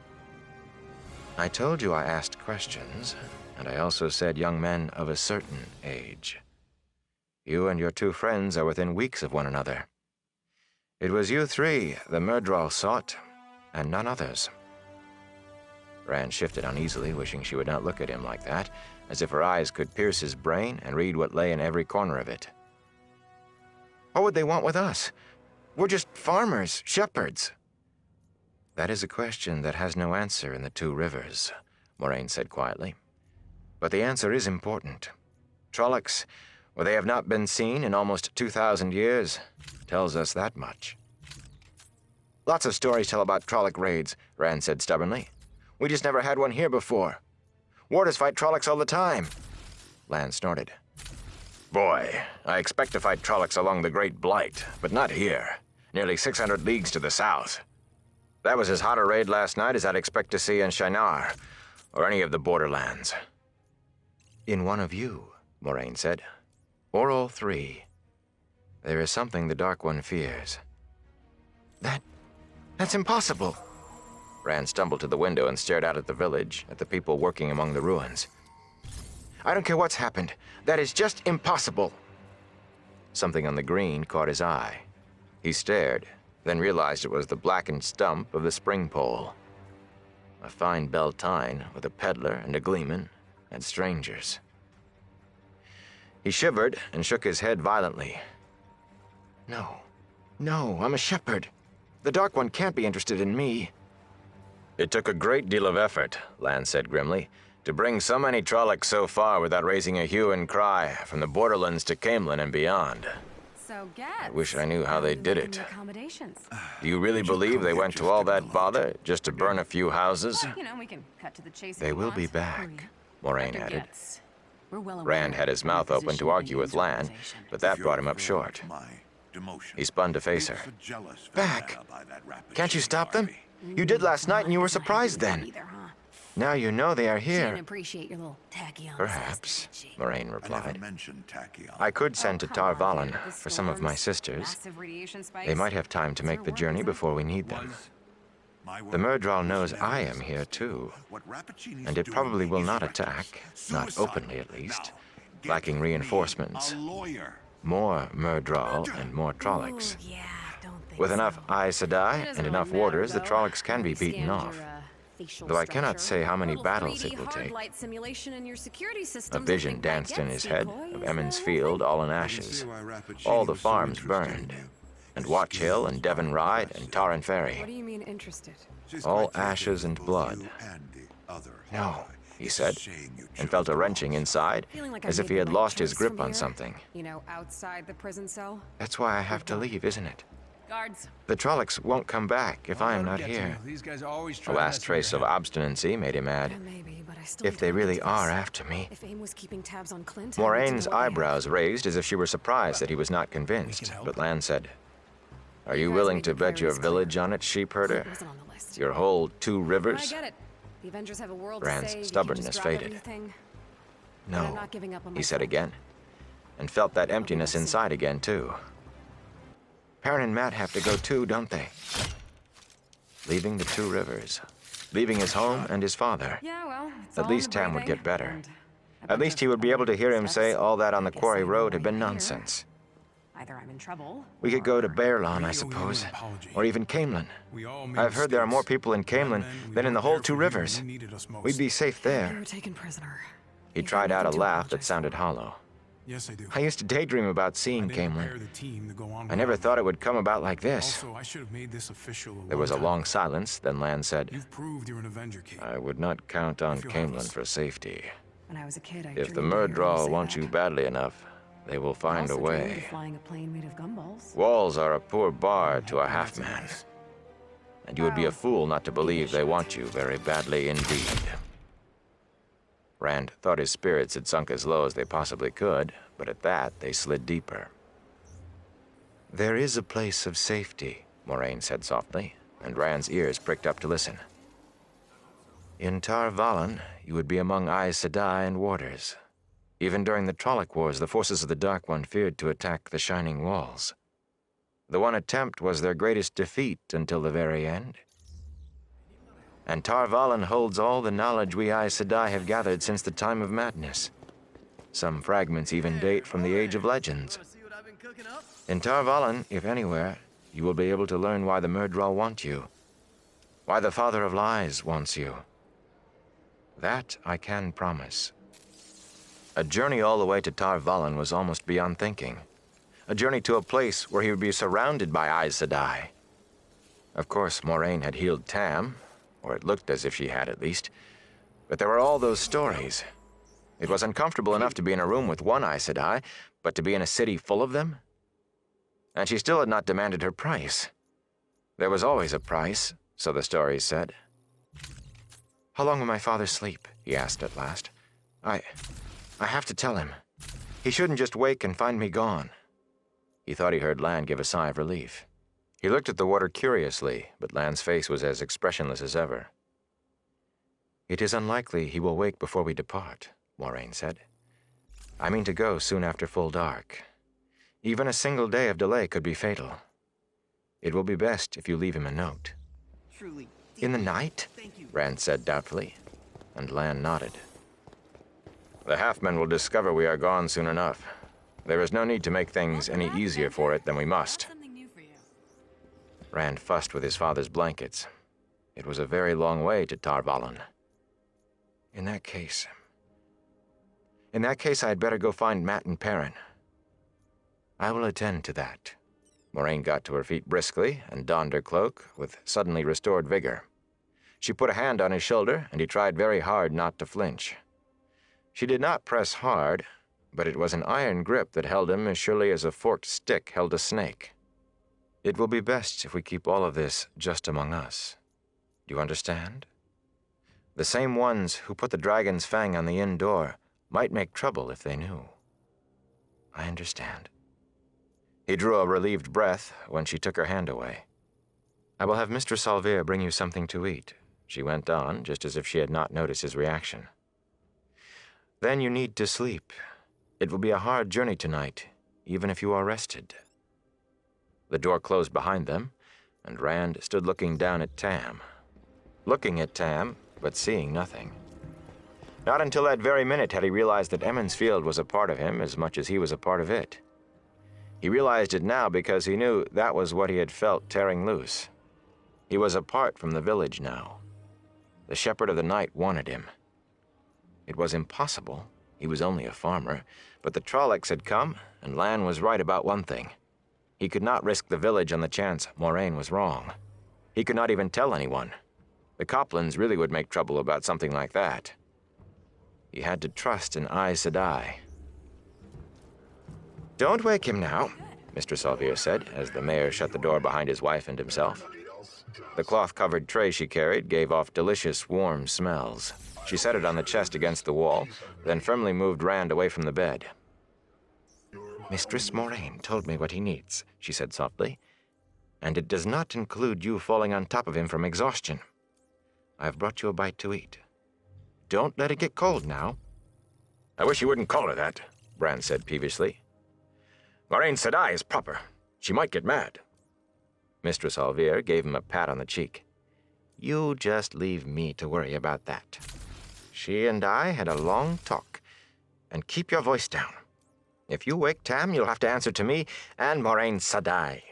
I told you I asked questions, and I also said young men of a certain age. You and your two friends are within weeks of one another. It was you three the Murdral sought, and none others. Rand shifted uneasily, wishing she would not look at him like that, as if her eyes could pierce his brain and read what lay in every corner of it. What would they want with us? We're just farmers, shepherds. That is a question that has no answer in the Two Rivers, Moraine said quietly. But the answer is important. Trollocs, where they have not been seen in almost 2,000 years, tells us that much. Lots of stories tell about Trolloc raids, Rand said stubbornly. We just never had one here before. Warders fight Trollocs all the time. Lan snorted. Boy, I expect to fight Trollocs along the Great Blight, but not here, nearly 600 leagues to the south. That was as hot a raid last night as I'd expect to see in Shinar, or any of the borderlands. In one of you, Moraine said. Or all three. There is something the Dark One fears. That's impossible. Rand stumbled to the window and stared out at the village, at the people working among the ruins. I don't care what's happened. That is just impossible. Something on the green caught his eye. He stared, then realized it was the blackened stump of the spring pole. A fine Beltane with a peddler and a gleeman and strangers. He shivered and shook his head violently. No, I'm a shepherd. The Dark One can't be interested in me. It took a great deal of effort, Lan said grimly, to bring so many Trollocs so far without raising a hue and cry from the borderlands to Camelin and beyond. So I wish I knew how they did it. Accommodations. Do you really believe they went to all that bother just to burn a few houses? You know, we can cut to the chase. They will be back, Moraine added. We're well aware Rand had his mouth open to argue with Lan, but that brought him up short. He spun to face her. Back? Can't you stop them? You did last night and you were surprised then. Now you know they are here. Appreciate your little tachyon. Perhaps, Moraine replied. I could send to Tar Valon for some of my sisters. They might have time to make the journey before we need them. The Murdral knows I am here too, and it probably will not attack, not openly at least, lacking reinforcements. More Murdral and more Trollocs. With enough Aes Sedai and enough warders, the Trollocs can be beaten off. Though I cannot say how many battles it will take. A vision danced in his head of Emmons Field all in ashes, all the farms burned, and Watch Hill and Devon Ride and Tarrant Ferry. What do you mean interested? All ashes and blood. No, he said, and felt a wrenching inside, as if he had lost his grip on something. You know, outside the prison cell? That's why I have to leave, isn't it? Guards. The Trollocs won't come back if I am not here. The last trace of obstinacy made him add, if they really are after me. Moraine's eyebrows raised as if she were surprised that he was not convinced, but Lan said, are you willing to bet your village on it, sheep herder? Your whole Two Rivers? The Avengers have a world Rand's to save. stubbornness faded. No, he said again, and felt that emptiness inside again, too. Perrin and Matt have to go too, don't they? Leaving the Two Rivers. Leaving his home and his father. Yeah, well, at least Tam would get better. At least he would be able to hear him say all that on the quarry road had been nonsense. Either I'm in trouble. We could go to Baerlon, I suppose. Or even Camelin. I've heard there are more people in Camelin than in the whole Two Rivers. We'd be safe there. You were taken prisoner. He tried out a laugh that sounded hollow. Yes, I do. I used to daydream about seeing Camelin. I never thought it would come about like this. Also, I should have made this official. There was a long silence, then Lan said, You've proved you're an Avenger, Kate. I would not count on Camelin for safety. When I was a kid, If the Murdral want you badly enough, they will find a way. Flying a plane made of gumballs. Walls are a poor bar to a half-man. And you would be a fool not to believe they want you very badly indeed. Rand thought his spirits had sunk as low as they possibly could, but at that, they slid deeper. There is a place of safety, Moraine said softly, and Rand's ears pricked up to listen. In Tar Valon, you would be among Aes Sedai and warders. Even during the Trolloc Wars, the forces of the Dark One feared to attack the Shining Walls. The one attempt was their greatest defeat until the very end. And Tar Valon holds all the knowledge we Aes Sedai have gathered since the time of madness. Some fragments even date from the Age of Legends. In Tar Valon, if anywhere, you will be able to learn why the Myrddraal want you. Why the Father of Lies wants you. That I can promise. A journey all the way to Tar Valon was almost beyond thinking. A journey to a place where he would be surrounded by Aes Sedai. Of course, Moraine had healed Tam, or it looked as if she had at least. But there were all those stories. It was uncomfortable enough to be in a room with one Aes Sedai, but to be in a city full of them? And she still had not demanded her price. There was always a price, so the stories said. "How long will my father sleep?" he asked at last. I have to tell him. He shouldn't just wake and find me gone." He thought he heard Lan give a sigh of relief. He looked at the water curiously, but Lan's face was as expressionless as ever. "It is unlikely he will wake before we depart," Moraine said. "I mean to go soon after full dark. Even a single day of delay could be fatal. It will be best if you leave him a note." Truly. "In the night?" Rand said doubtfully, and Lan nodded. "The half-men will discover we are gone soon enough. There is no need to make things any easier for it than we must." Something new for you. Rand fussed with his father's blankets. It was a very long way to Tar Valon. In that case, I had better go find Matt and Perrin. I will attend to that." Moraine got to her feet briskly and donned her cloak with suddenly restored vigor. She put a hand on his shoulder, and he tried very hard not to flinch. She did not press hard, but it was an iron grip that held him as surely as a forked stick held a snake. "It will be best if we keep all of this just among us. Do you understand? The same ones who put the dragon's fang on the inn door might make trouble if they knew." "I understand." He drew a relieved breath when she took her hand away. "I will have Mistress Alvear bring you something to eat," she went on, just as if she had not noticed his reaction. "Then you need to sleep. It will be a hard journey tonight, even if you are rested." The door closed behind them, and Rand stood looking down at Tam. Looking at Tam, but seeing nothing. Not until that very minute had he realized that Emond's Field was a part of him as much as he was a part of it. He realized it now because he knew that was what he had felt tearing loose. He was apart from the village now. The Shepherd of the Night wanted him. It was impossible. He was only a farmer, but the Trollocs had come, and Lan was right about one thing. He could not risk the village on the chance Moraine was wrong. He could not even tell anyone. The Coplans really would make trouble about something like that. He had to trust in Aes Sedai. "Don't wake him now," Mistress Alvear said, as the mayor shut the door behind his wife and himself. The cloth-covered tray she carried gave off delicious, warm smells. She set it on the chest against the wall, then firmly moved Rand away from the bed. "Mistress Moraine told me what he needs," she said softly, "and it does not include you falling on top of him from exhaustion. I have brought you a bite to eat. Don't let it get cold now." "I wish you wouldn't call her that," Rand said peevishly. "Moraine Sedai is proper. She might get mad." Mistress Alvear gave him a pat on the cheek. "You just leave me to worry about that. She and I had a long talk, and keep your voice down. If you wake Tam, you'll have to answer to me and Moraine Sedai."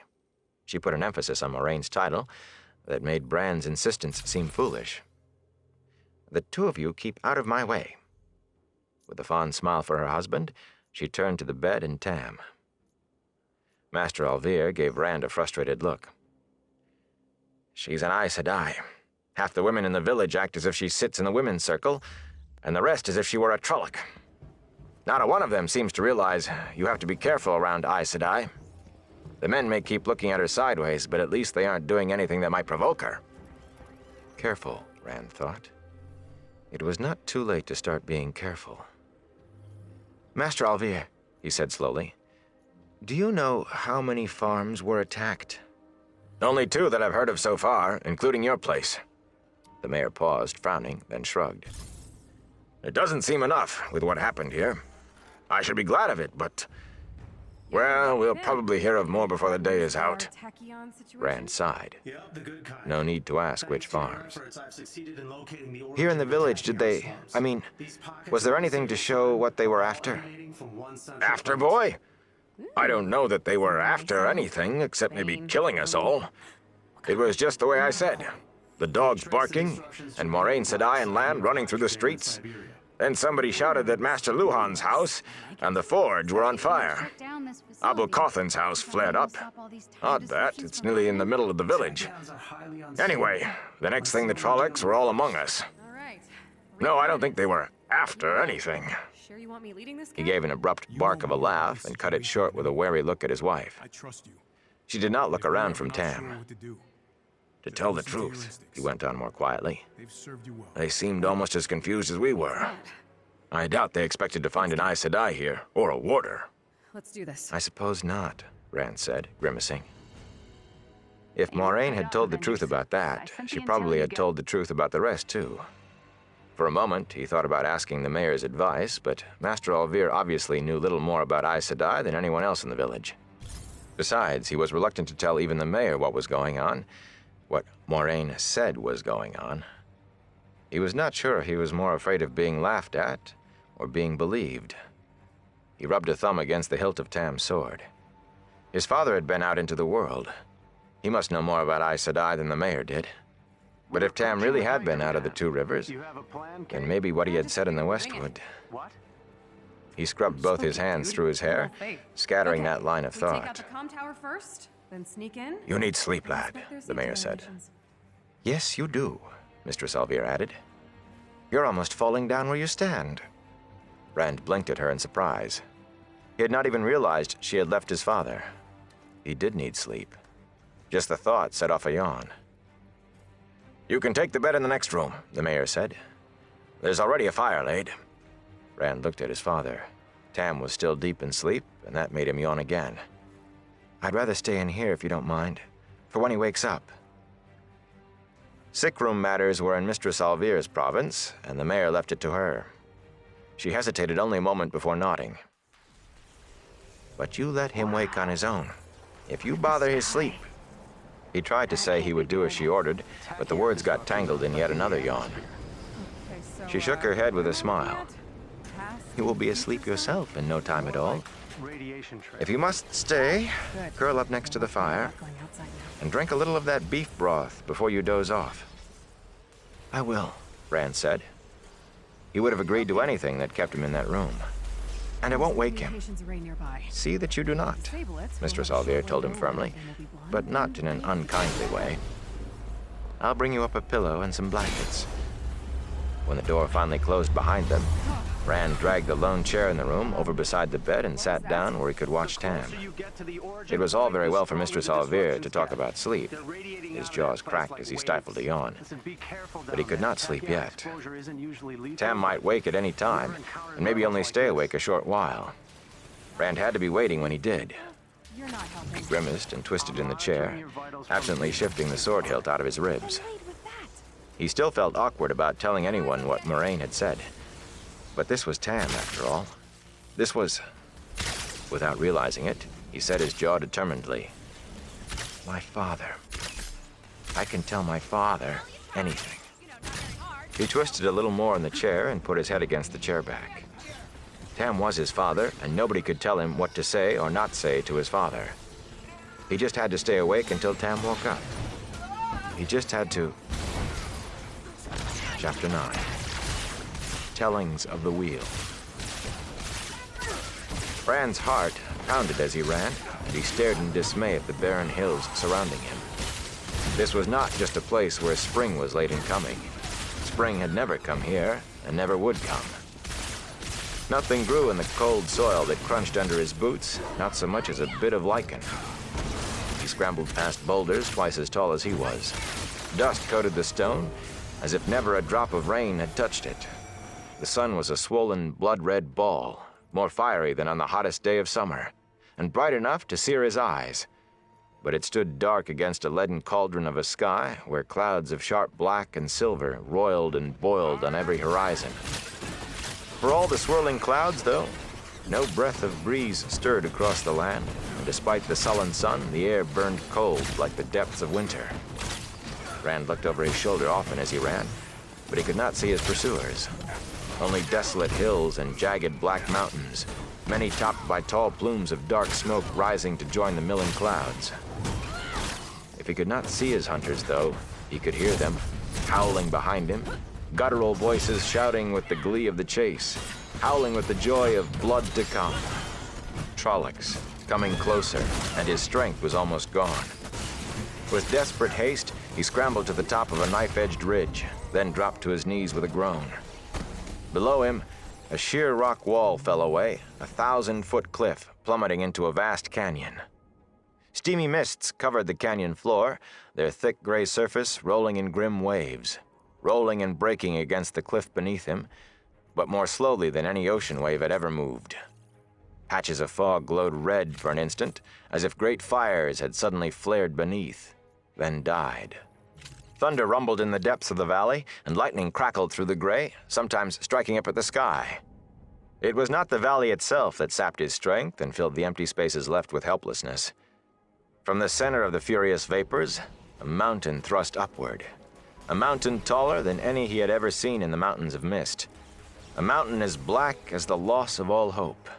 She put an emphasis on Moraine's title that made Bran's insistence seem foolish. "The two of you keep out of my way." With a fond smile for her husband, she turned to the bed and Tam. Master Alvear gave Rand a frustrated look. "She's an Aes Sedai. Half the women in the village act as if she sits in the women's circle, and the rest as if she were a Trolloc. Not a one of them seems to realize you have to be careful around Aes Sedai. The men may keep looking at her sideways, but at least they aren't doing anything that might provoke her." Careful, Rand thought. It was not too late to start being careful. "Master Alvear," he said slowly, "do you know how many farms were attacked?" "Only 2 that I've heard of so far, including your place." The mayor paused, frowning, then shrugged. "It doesn't seem enough with what happened here." I should be glad of it, but... Well, we'll probably hear of more before the day is out. Rand sighed. Yeah, the good kind. No need to ask which Thanks to your farms. efforts, I've succeeded in locating the Here in the origin of village, did attacking they... our slums. I mean, These pockets was there of anything to civilization show what they were after? emanating from one central After, point. boy? I don't know that they were after anything, except maybe killing us all. It was just the way I said. The dogs barking, and Moraine Sedai and Land running through the streets. Then somebody shouted that Master Luhan's house and the forge were on fire. Abu Cawthan's house flared up. Odd that, it's nearly in the middle of the village. Anyway, the next thing the Trollocs were all among us. All right. No, I don't think they were after anything. Sure you want me leading this guy? He gave an abrupt bark of a laugh and cut it short with a wary look at his wife. I trust you. She did not look around If from you're not sure Tam. what to do, To tell the truth, he went on more quietly, they've served you well. they seemed almost as confused as we were. I doubt they expected to find an Aes Sedai here, or a warder. Let's do this. I suppose not, Rand said, grimacing. If Moraine had told the truth about that, she probably had told the truth about the rest, too. For a moment, he thought about asking the mayor's advice, but Master Alvir obviously knew little more about Aes Sedai than anyone else in the village. Besides, he was reluctant to tell even the mayor what was going on, what Moraine said was going on. He was not sure he was more afraid of being laughed at or being believed. He rubbed a thumb against the hilt of Tam's sword. His father had been out into the world. He must know more about Aes Sedai than the mayor did. But if Tam really had been out of the Two Rivers, You have a plan, then Kate? maybe what he had said in the Westwood. What? He scrubbed both his hands through his hair, scattering Okay, that line of we take out thought. the comm tower first, then sneak in. You need sleep, lad, Inspect their the mayor safety said. regulations. Yes, you do, Mistress Alvir added. You're almost falling down where you stand. Rand blinked at her in surprise. He had not even realized she had left his father. He did need sleep. Just the thought set off a yawn. You can take the bed in the next room, the mayor said. There's already a fire laid. Rand looked at his father. Tam was still deep in sleep, and that made him yawn again. I'd rather stay in here if you don't mind, for when he wakes up. Sick room matters were in Mistress Alvir's province, and the mayor left it to her. She hesitated only a moment before nodding. But you let him wake on his own. If you bother his sleep... He tried to say he would do as she ordered, but the words got tangled in yet another yawn. Okay, so, She shook her head with a what are we smile. at? Pass You will be asleep yourself in no time at all. Radiation trail. If you must stay, Good. curl up next to the fire Going outside now. and drink a little of that beef broth before you doze off. I will, Rand said. He would have agreed to anything that kept him in that room. And I won't wake him. Communications array nearby. See that you do not, Disable it, Mistress we'll have a Alvir short told him window firmly, and we'll be blind but not in an and unkindly way. I'll bring you up a pillow and some blankets. When the door finally closed behind them, Rand dragged the lone chair in the room over beside the bed and sat down where he could watch Tam. So you get to the origin It was of all life, very the well for stronger Mistress the Alvir to disruptions talk get. about sleep. They're radiating His out jaws in a place cracked like as he waves. stifled a yawn. Listen, be careful But he down could there. not sleep Tachyon yet. exposure isn't usually lethal. Tam might wake at any time, and maybe only stay awake a short while. Rand had to be waiting when he did. You're not helping. He grimaced and twisted in the chair, absently shifting the sword hilt out of his ribs. Delayed with that. He still felt awkward about telling anyone what Moraine had said. But this was Tam, after all. This was... Without realizing it, he set his jaw determinedly. My father. I can tell my father anything. He twisted a little more in the chair and put his head against the chair back. Tam was his father, and nobody could tell him what to say or not say to his father. He just had to stay awake until Tam woke up. He just had to... Chapter 9. Tellings of the Wheel. Rand's heart pounded as he ran, and he stared in dismay at the barren hills surrounding him. This was not just a place where spring was late in coming. Spring had never come here, and never would come. Nothing grew in the cold soil that crunched under his boots, not so much as a bit of lichen. He scrambled past boulders twice as tall as he was. Dust coated the stone, as if never a drop of rain had touched it. The sun was a swollen, blood-red ball, more fiery than on the hottest day of summer, and bright enough to sear his eyes. But it stood dark against a leaden cauldron of a sky where clouds of sharp black and silver roiled and boiled on every horizon. For all the swirling clouds, though, No breath of breeze stirred across the land, and despite the sullen sun, the air burned cold like the depths of winter. Rand looked over his shoulder often as he ran, but he could not see his pursuers. Only desolate hills and jagged black mountains, many topped by tall plumes of dark smoke rising to join the milling clouds. If he could not see his hunters, though, he could hear them, howling behind him, guttural voices shouting with the glee of the chase, howling with the joy of blood to come. Trollocs, coming closer, and his strength was almost gone. With desperate haste, he scrambled to the top of a knife-edged ridge, then dropped to his knees with a groan. Below him, a sheer rock wall fell away, a 1,000-foot cliff plummeting into a vast canyon. Steamy mists covered the canyon floor, their thick gray surface rolling in grim waves, rolling and breaking against the cliff beneath him, but more slowly than any ocean wave had ever moved. Patches of fog glowed red for an instant, as if great fires had suddenly flared beneath, then died. Thunder rumbled in the depths of the valley, and lightning crackled through the gray, sometimes striking up at the sky. It was not the valley itself that sapped his strength and filled the empty spaces left with helplessness. From the center of the furious vapors, a mountain thrust upward. A mountain taller than any he had ever seen in the mountains of mist. A mountain as black as the loss of all hope.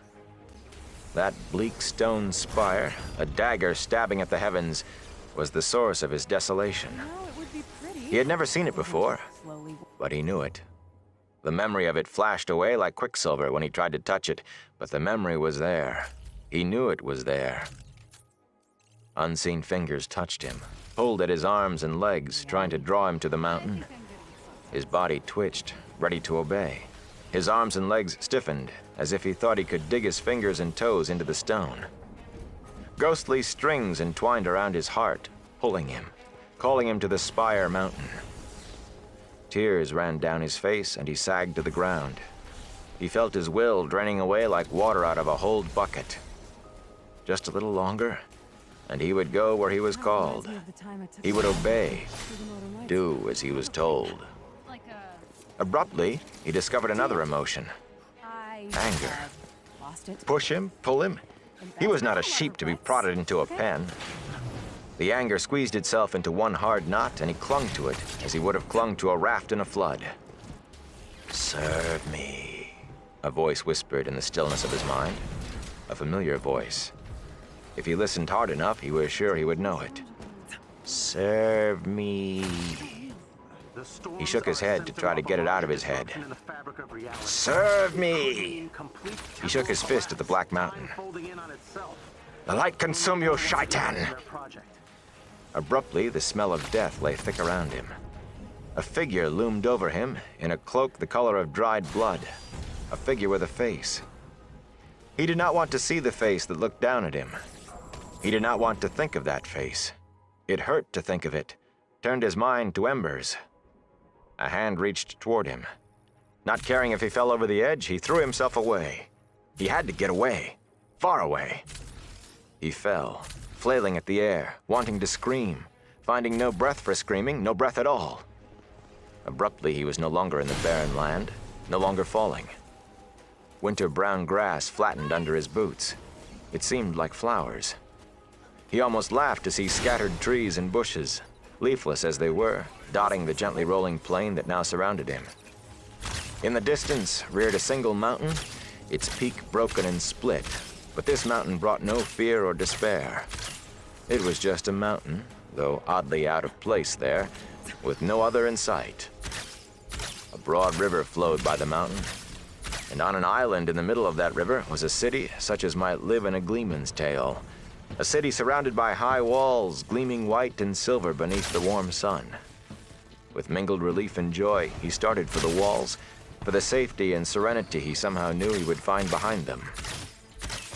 That bleak stone spire, a dagger stabbing at the heavens, was the source of his desolation. Well, it would be pretty. He had never seen it before, Slowly. but he knew it. The memory of it flashed away like quicksilver when he tried to touch it, but the memory was there. He knew it was there. Unseen fingers touched him, pulled at his arms and legs, trying to draw him to the mountain. His body twitched, ready to obey. His arms and legs stiffened, as if he thought he could dig his fingers and toes into the stone. Ghostly strings entwined around his heart, pulling him, calling him to the Spire Mountain. Tears ran down his face, and he sagged to the ground. He felt his will draining away like water out of a holed bucket. Just a little longer, and he would go where he was called. He would obey, do as he was told. Abruptly, he discovered another emotion. Anger. Push him, pull him. He was not a sheep to be prodded into a pen. The anger squeezed itself into one hard knot, and he clung to it as he would have clung to a raft in a flood. "Serve me," a voice whispered in the stillness of his mind. A familiar voice. If he listened hard enough, he was sure he would know it. "Serve me." He shook his head to try to get it out of his head. "Serve me!" He shook his fist at the Black Mountain. "The light consume you, shaitan!" Abruptly, the smell of death lay thick around him. A figure loomed over him in a cloak the color of dried blood. A figure with a face. He did not want to see the face that looked down at him. He did not want to think of that face. It hurt to think of it, turned his mind to embers. A hand reached toward him. Not caring if he fell over the edge, he threw himself away. He had to get away, far away. He fell, flailing at the air, wanting to scream, finding no breath for screaming, no breath at all. Abruptly, he was no longer in the barren land, no longer falling. Winter brown grass flattened under his boots. It seemed like flowers. He almost laughed to see scattered trees and bushes, leafless as they were, dotting the gently rolling plain that now surrounded him. In the distance reared a single mountain, its peak broken and split, but this mountain brought no fear or despair. It was just a mountain, though oddly out of place there, with no other in sight. A broad river flowed by the mountain, and on an island in the middle of that river was a city such as might live in a gleeman's tale. A city surrounded by high walls, gleaming white and silver beneath the warm sun. With mingled relief and joy, he started for the walls, for the safety and serenity he somehow knew he would find behind them.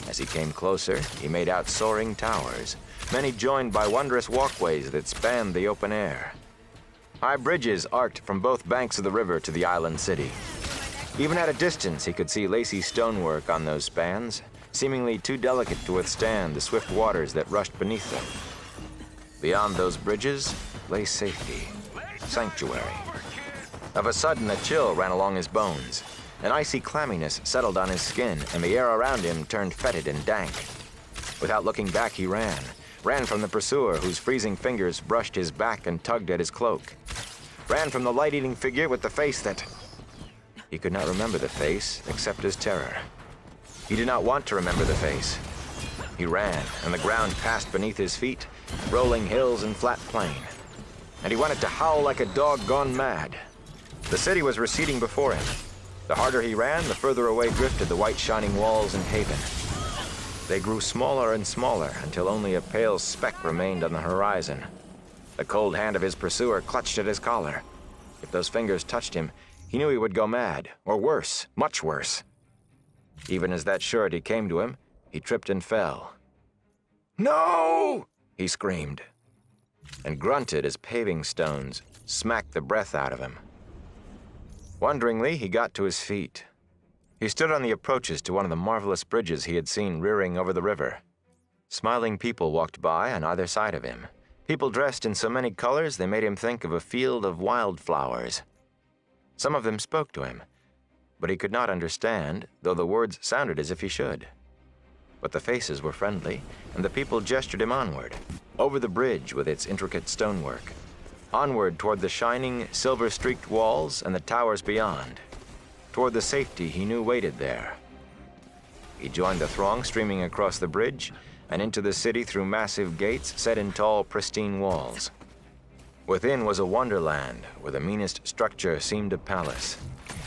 As he came closer, he made out soaring towers, many joined by wondrous walkways that spanned the open air. High bridges arced from both banks of the river to the island city. Even at a distance, he could see lacy stonework on those spans, seemingly too delicate to withstand the swift waters that rushed beneath them. Beyond those bridges lay safety, sanctuary. Of a sudden, a chill ran along his bones. An icy clamminess settled on his skin, and the air around him turned fetid and dank. Without looking back, he ran from the pursuer whose freezing fingers brushed his back and tugged at his cloak. Ran from the light-eating figure with the face that... He could not remember the face, except his terror. He did not want to remember the face. He ran, and the ground passed beneath his feet, rolling hills and flat plain. And he wanted to howl like a dog gone mad. The city was receding before him. The harder he ran, the further away drifted the white shining walls and haven. They grew smaller and smaller until only a pale speck remained on the horizon. The cold hand of his pursuer clutched at his collar. If those fingers touched him, he knew he would go mad, or worse, much worse. Even as that surety came to him, he tripped and fell. "No!" he screamed, and grunted as paving stones smacked the breath out of him. Wonderingly, he got to his feet. He stood on the approaches to one of the marvelous bridges he had seen rearing over the river. Smiling people walked by on either side of him. People dressed in so many colors they made him think of a field of wildflowers. Some of them spoke to him, but he could not understand, though the words sounded as if he should. But the faces were friendly, and the people gestured him onward, over the bridge with its intricate stonework, onward toward the shining, silver-streaked walls and the towers beyond, toward the safety he knew waited there. He joined the throng streaming across the bridge and into the city through massive gates set in tall, pristine walls. Within was a wonderland where the meanest structure seemed a palace.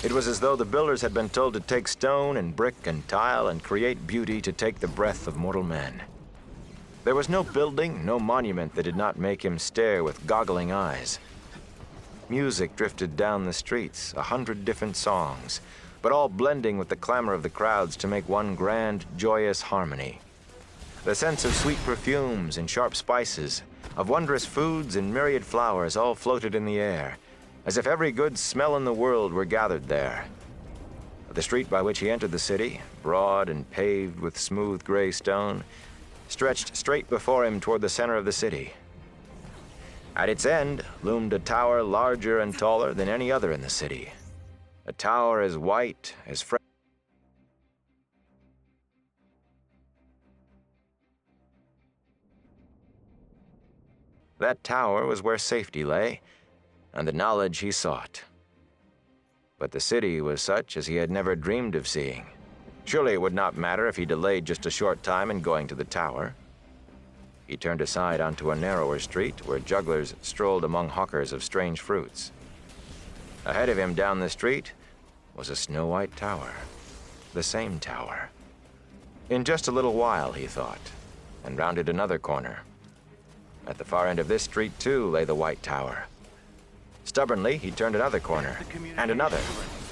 It was as though the builders had been told to take stone and brick and tile and create beauty to take the breath of mortal men. There was no building, no monument that did not make him stare with goggling eyes. Music drifted down the streets, 100 different songs, but all blending with the clamor of the crowds to make one grand, joyous harmony. The sense of sweet perfumes and sharp spices, of wondrous foods and myriad flowers all floated in the air, as if every good smell in the world were gathered there. The street by which he entered the city, broad and paved with smooth gray stone, stretched straight before him toward the center of the city. At its end loomed a tower larger and taller than any other in the city. A tower as white, as fresh. That tower was where safety lay, and the knowledge he sought. But the city was such as he had never dreamed of seeing. Surely it would not matter if he delayed just a short time in going to the tower. He turned aside onto a narrower street where jugglers strolled among hawkers of strange fruits. Ahead of him down the street was a snow-white tower, the same tower. In just a little while, he thought, and rounded another corner. At the far end of this street, too, lay the white tower. Stubbornly, he turned another corner, and another,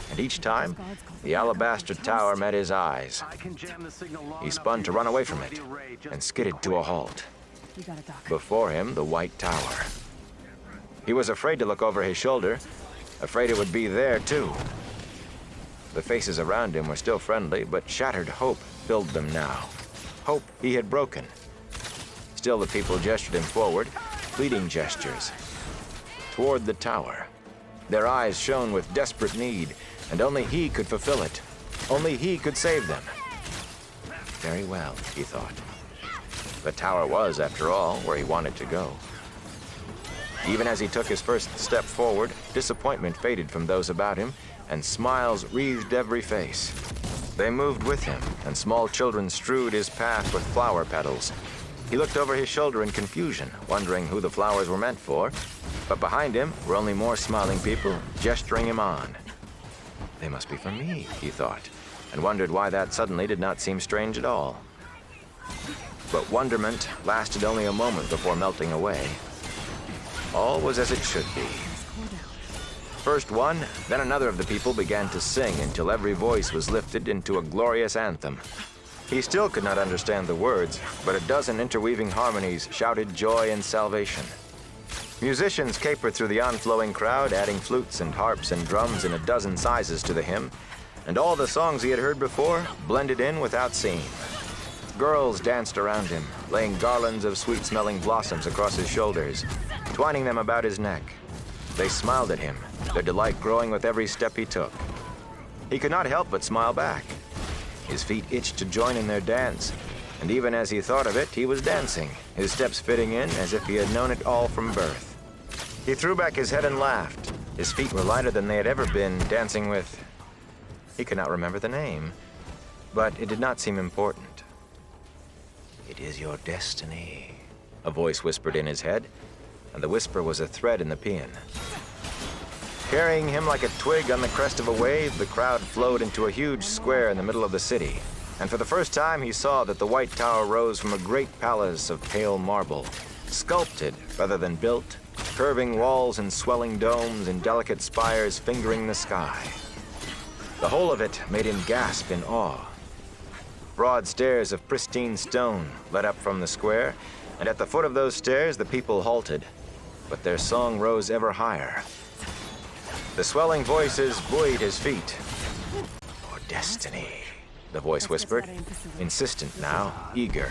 and each time, the alabaster tower met his eyes. I can jam the signal long He enough spun to to run away from destroy it, the array just and skidded to a halt. You got it, Doc. Before him, the white tower. He was afraid to look over his shoulder, afraid it would be there, too. The faces around him were still friendly, but shattered hope filled them now. Hope he had broken. Still, the people gestured him forward, pleading gestures, toward the tower. Their eyes shone with desperate need, and only he could fulfill it. Only he could save them. Very well, he thought. The tower was, after all, where he wanted to go. Even as he took his first step forward, disappointment faded from those about him, and smiles wreathed every face. They moved with him, and small children strewed his path with flower petals. He looked over his shoulder in confusion, wondering who the flowers were meant for, but behind him were only more smiling people, gesturing him on. They must be for me, he thought, and wondered why that suddenly did not seem strange at all. But wonderment lasted only a moment before melting away. All was as it should be. First one, then another of the people began to sing until every voice was lifted into a glorious anthem. He still could not understand the words, but a dozen interweaving harmonies shouted joy and salvation. Musicians capered through the onflowing crowd, adding flutes and harps and drums in a dozen sizes to the hymn, and all the songs he had heard before blended in without seeing. Girls danced around him, laying garlands of sweet-smelling blossoms across his shoulders, twining them about his neck. They smiled at him, their delight growing with every step he took. He could not help but smile back. His feet itched to join in their dance, and even as he thought of it, he was dancing, his steps fitting in as if he had known it all from birth. He threw back his head and laughed. His feet were lighter than they had ever been, dancing with... He could not remember the name, but it did not seem important. "It is your destiny," a voice whispered in his head, and the whisper was a thread in the paean. Carrying him like a twig on the crest of a wave, the crowd flowed into a huge square in the middle of the city. And for the first time, he saw that the White Tower rose from a great palace of pale marble, sculpted rather than built, curving walls and swelling domes and delicate spires fingering the sky. The whole of it made him gasp in awe. Broad stairs of pristine stone led up from the square, and at the foot of those stairs, the people halted, but their song rose ever higher. The swelling voices buoyed his feet. "Your destiny," the voice whispered, insistent now, eager.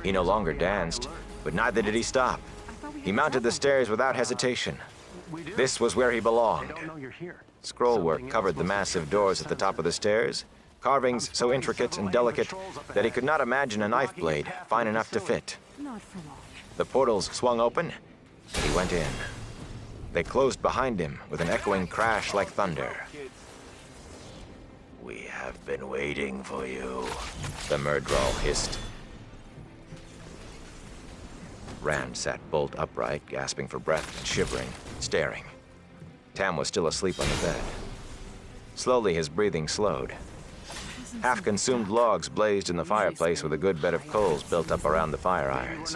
He no longer danced, but neither did he stop. He mounted the stairs without hesitation. This was where he belonged. Scrollwork covered the massive doors at the top of the stairs, carvings so intricate and delicate that he could not imagine a knife blade fine enough to fit. Not for long. The portals swung open, and he went in. They closed behind him with an echoing crash like thunder. "We have been waiting for you," the Myrddraal hissed. Rand sat bolt upright, gasping for breath and shivering, staring. Tam was still asleep on the bed. Slowly, his breathing slowed. Half-consumed logs blazed in the fireplace with a good bed of coals built up around the fire irons.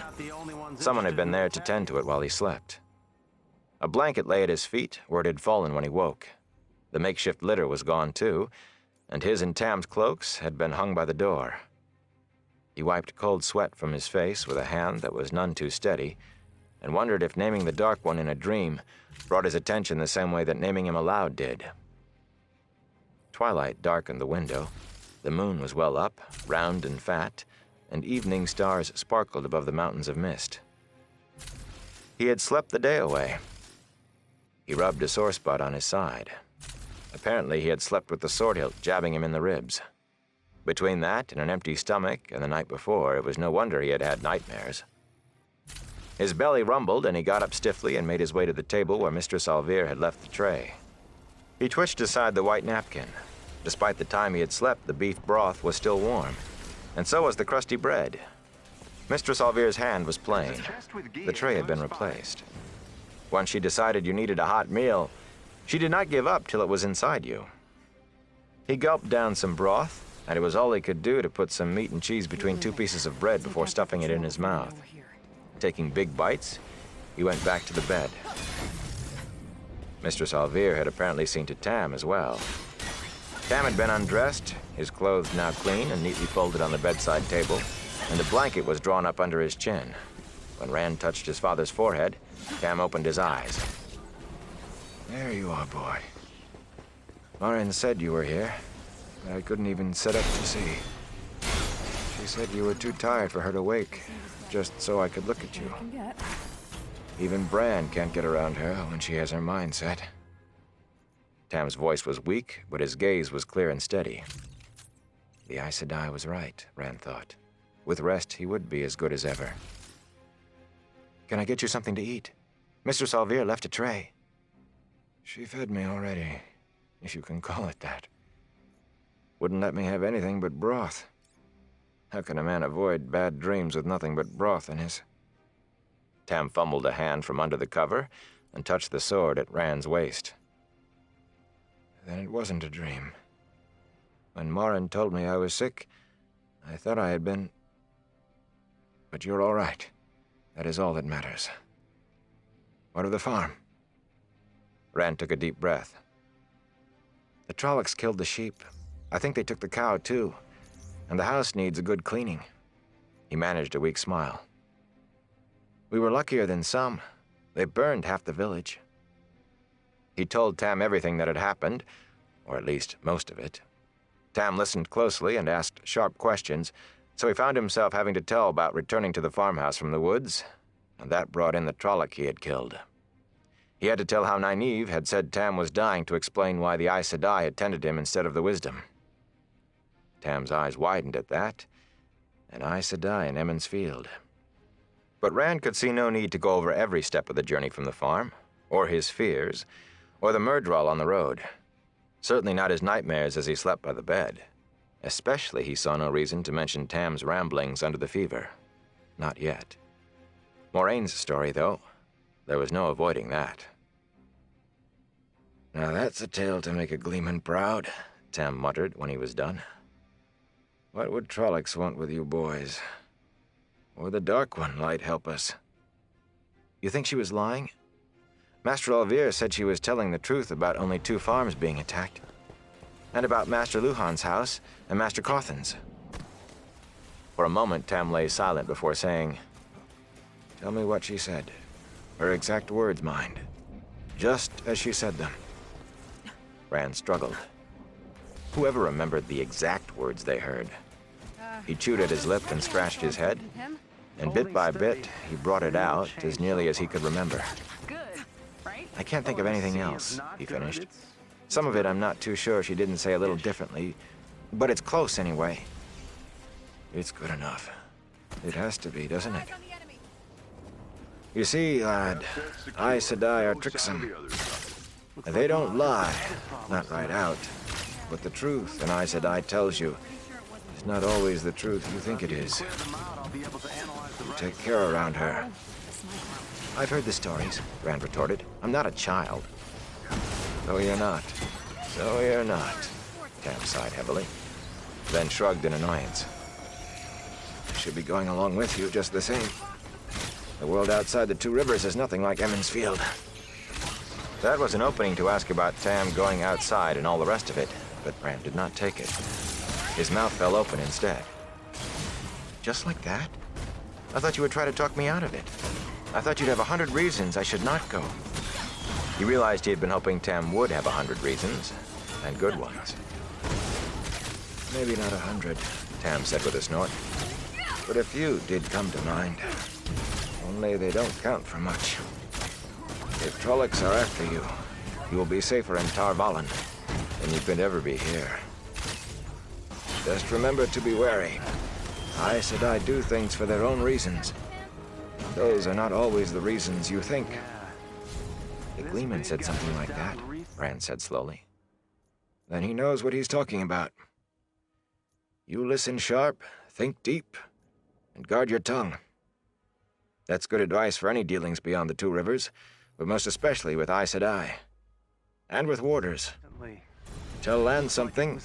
Someone had been there to tend to it while he slept. A blanket lay at his feet where it had fallen when he woke. The makeshift litter was gone too, and his and Tam's cloaks had been hung by the door. He wiped cold sweat from his face with a hand that was none too steady, and wondered if naming the Dark One in a dream brought his attention the same way that naming him aloud did. Twilight darkened the window. The moon was well up, round and fat, and evening stars sparkled above the mountains of mist. He had slept the day away. He rubbed a sore spot on his side. Apparently, he had slept with the sword hilt jabbing him in the ribs. Between that and an empty stomach and the night before, it was no wonder he had had nightmares. His belly rumbled, and he got up stiffly and made his way to the table where Mistress Alvear had left the tray. He twitched aside the white napkin. Despite the time he had slept, the beef broth was still warm, and so was the crusty bread. Mistress Alvear's hand was plain. The tray had been replaced. Once she decided you needed a hot meal, she did not give up till it was inside you. He gulped down some broth, and it was all he could do to put some meat and cheese between two pieces of bread before stuffing it in his mouth. Taking big bites, he went back to the bed. Mistress Alvear had apparently seen to Tam as well. Tam had been undressed, his clothes now clean and neatly folded on the bedside table, and a blanket was drawn up under his chin. When Rand touched his father's forehead, Tam opened his eyes. "There you are, boy. Lauren said you were here, but I couldn't even sit up to see. She said you were too tired for her to wake, just so I could look at you. Even Bran can't get around her when she has her mind set." Tam's voice was weak, but his gaze was clear and steady. The Aes Sedai was right, Rand thought. With rest, he would be as good as ever. "Can I get you something to eat? Mistress Alvear left a tray." "She fed me already, if you can call it that. Wouldn't let me have anything but broth. How can a man avoid bad dreams with nothing but broth in his..." Tam fumbled a hand from under the cover and touched the sword at Rand's waist. "Then it wasn't a dream. When Morin told me I was sick, I thought I had been... But you're all right. That is all that matters. What of the farm?" Rand took a deep breath. "The Trollocs killed the sheep. I think they took the cow, too. And the house needs a good cleaning." He managed a weak smile. "We were luckier than some. They burned half the village." He told Tam everything that had happened, or at least most of it. Tam listened closely and asked sharp questions, so he found himself having to tell about returning to the farmhouse from the woods, and that brought in the Trolloc he had killed. He had to tell how Nynaeve had said Tam was dying to explain why the Aes Sedai had tended him instead of the Wisdom. Tam's eyes widened at that, and Aes Sedai in Emond's Field. But Rand could see no need to go over every step of the journey from the farm, or his fears, or the Myrddraal on the road. Certainly not his nightmares as he slept by the bed. Especially he saw no reason to mention Tam's ramblings under the fever. Not yet. Moraine's story, though, there was no avoiding that. Now that's a tale to make a Gleeman proud, Tam muttered when he was done. What would Trollocs want with you boys? Or the Dark One might help us. You think she was lying? Master Alvear said she was telling the truth about only 2 farms being attacked. And about Master Luhan's house and Master Cawthon's. For a moment, Tam lay silent before saying, "Tell me what she said. Her exact words, mind. Just as she said them." Rand struggled. Whoever remembered the exact words they heard? He chewed at his lip and scratched his head, and bit by bit, he brought it out as nearly as he could remember. Good, right? I can't think of anything else, he finished. Some of it I'm not too sure she didn't say a little differently, but it's close anyway. It's good enough. It has to be, doesn't it? You see, lad, Aes Sedai are tricksome. They don't lie, not right out. But the truth an Aes Sedai tells you is not always the truth you think it is. You take care around her. I've heard the stories, Rand retorted. I'm not a child. So you're not. So you're not. Tam sighed heavily, then shrugged in annoyance. I should be going along with you just the same. The world outside the 2 rivers is nothing like Emond's Field. That was an opening to ask about Tam going outside and all the rest of it, but Rand did not take it. His mouth fell open instead. Just like that? I thought you would try to talk me out of it. I thought you'd have 100 reasons I should not go. He realized he had been hoping Tam would have 100 reasons, and good ones. Maybe not 100, Tam said with a snort. But a few did come to mind. Only they don't count for much. If Trollocs are after you, you will be safer in Tar Valon than you could ever be here. Just remember to be wary. Aes Sedai do things for their own reasons. Those are not always the reasons you think. The Gleeman said something like that, Rand said slowly. Then he knows what he's talking about. You listen sharp, think deep, and guard your tongue. That's good advice for any dealings beyond the 2 rivers, but most especially with Aes Sedai. And with warders. Tell Lan something,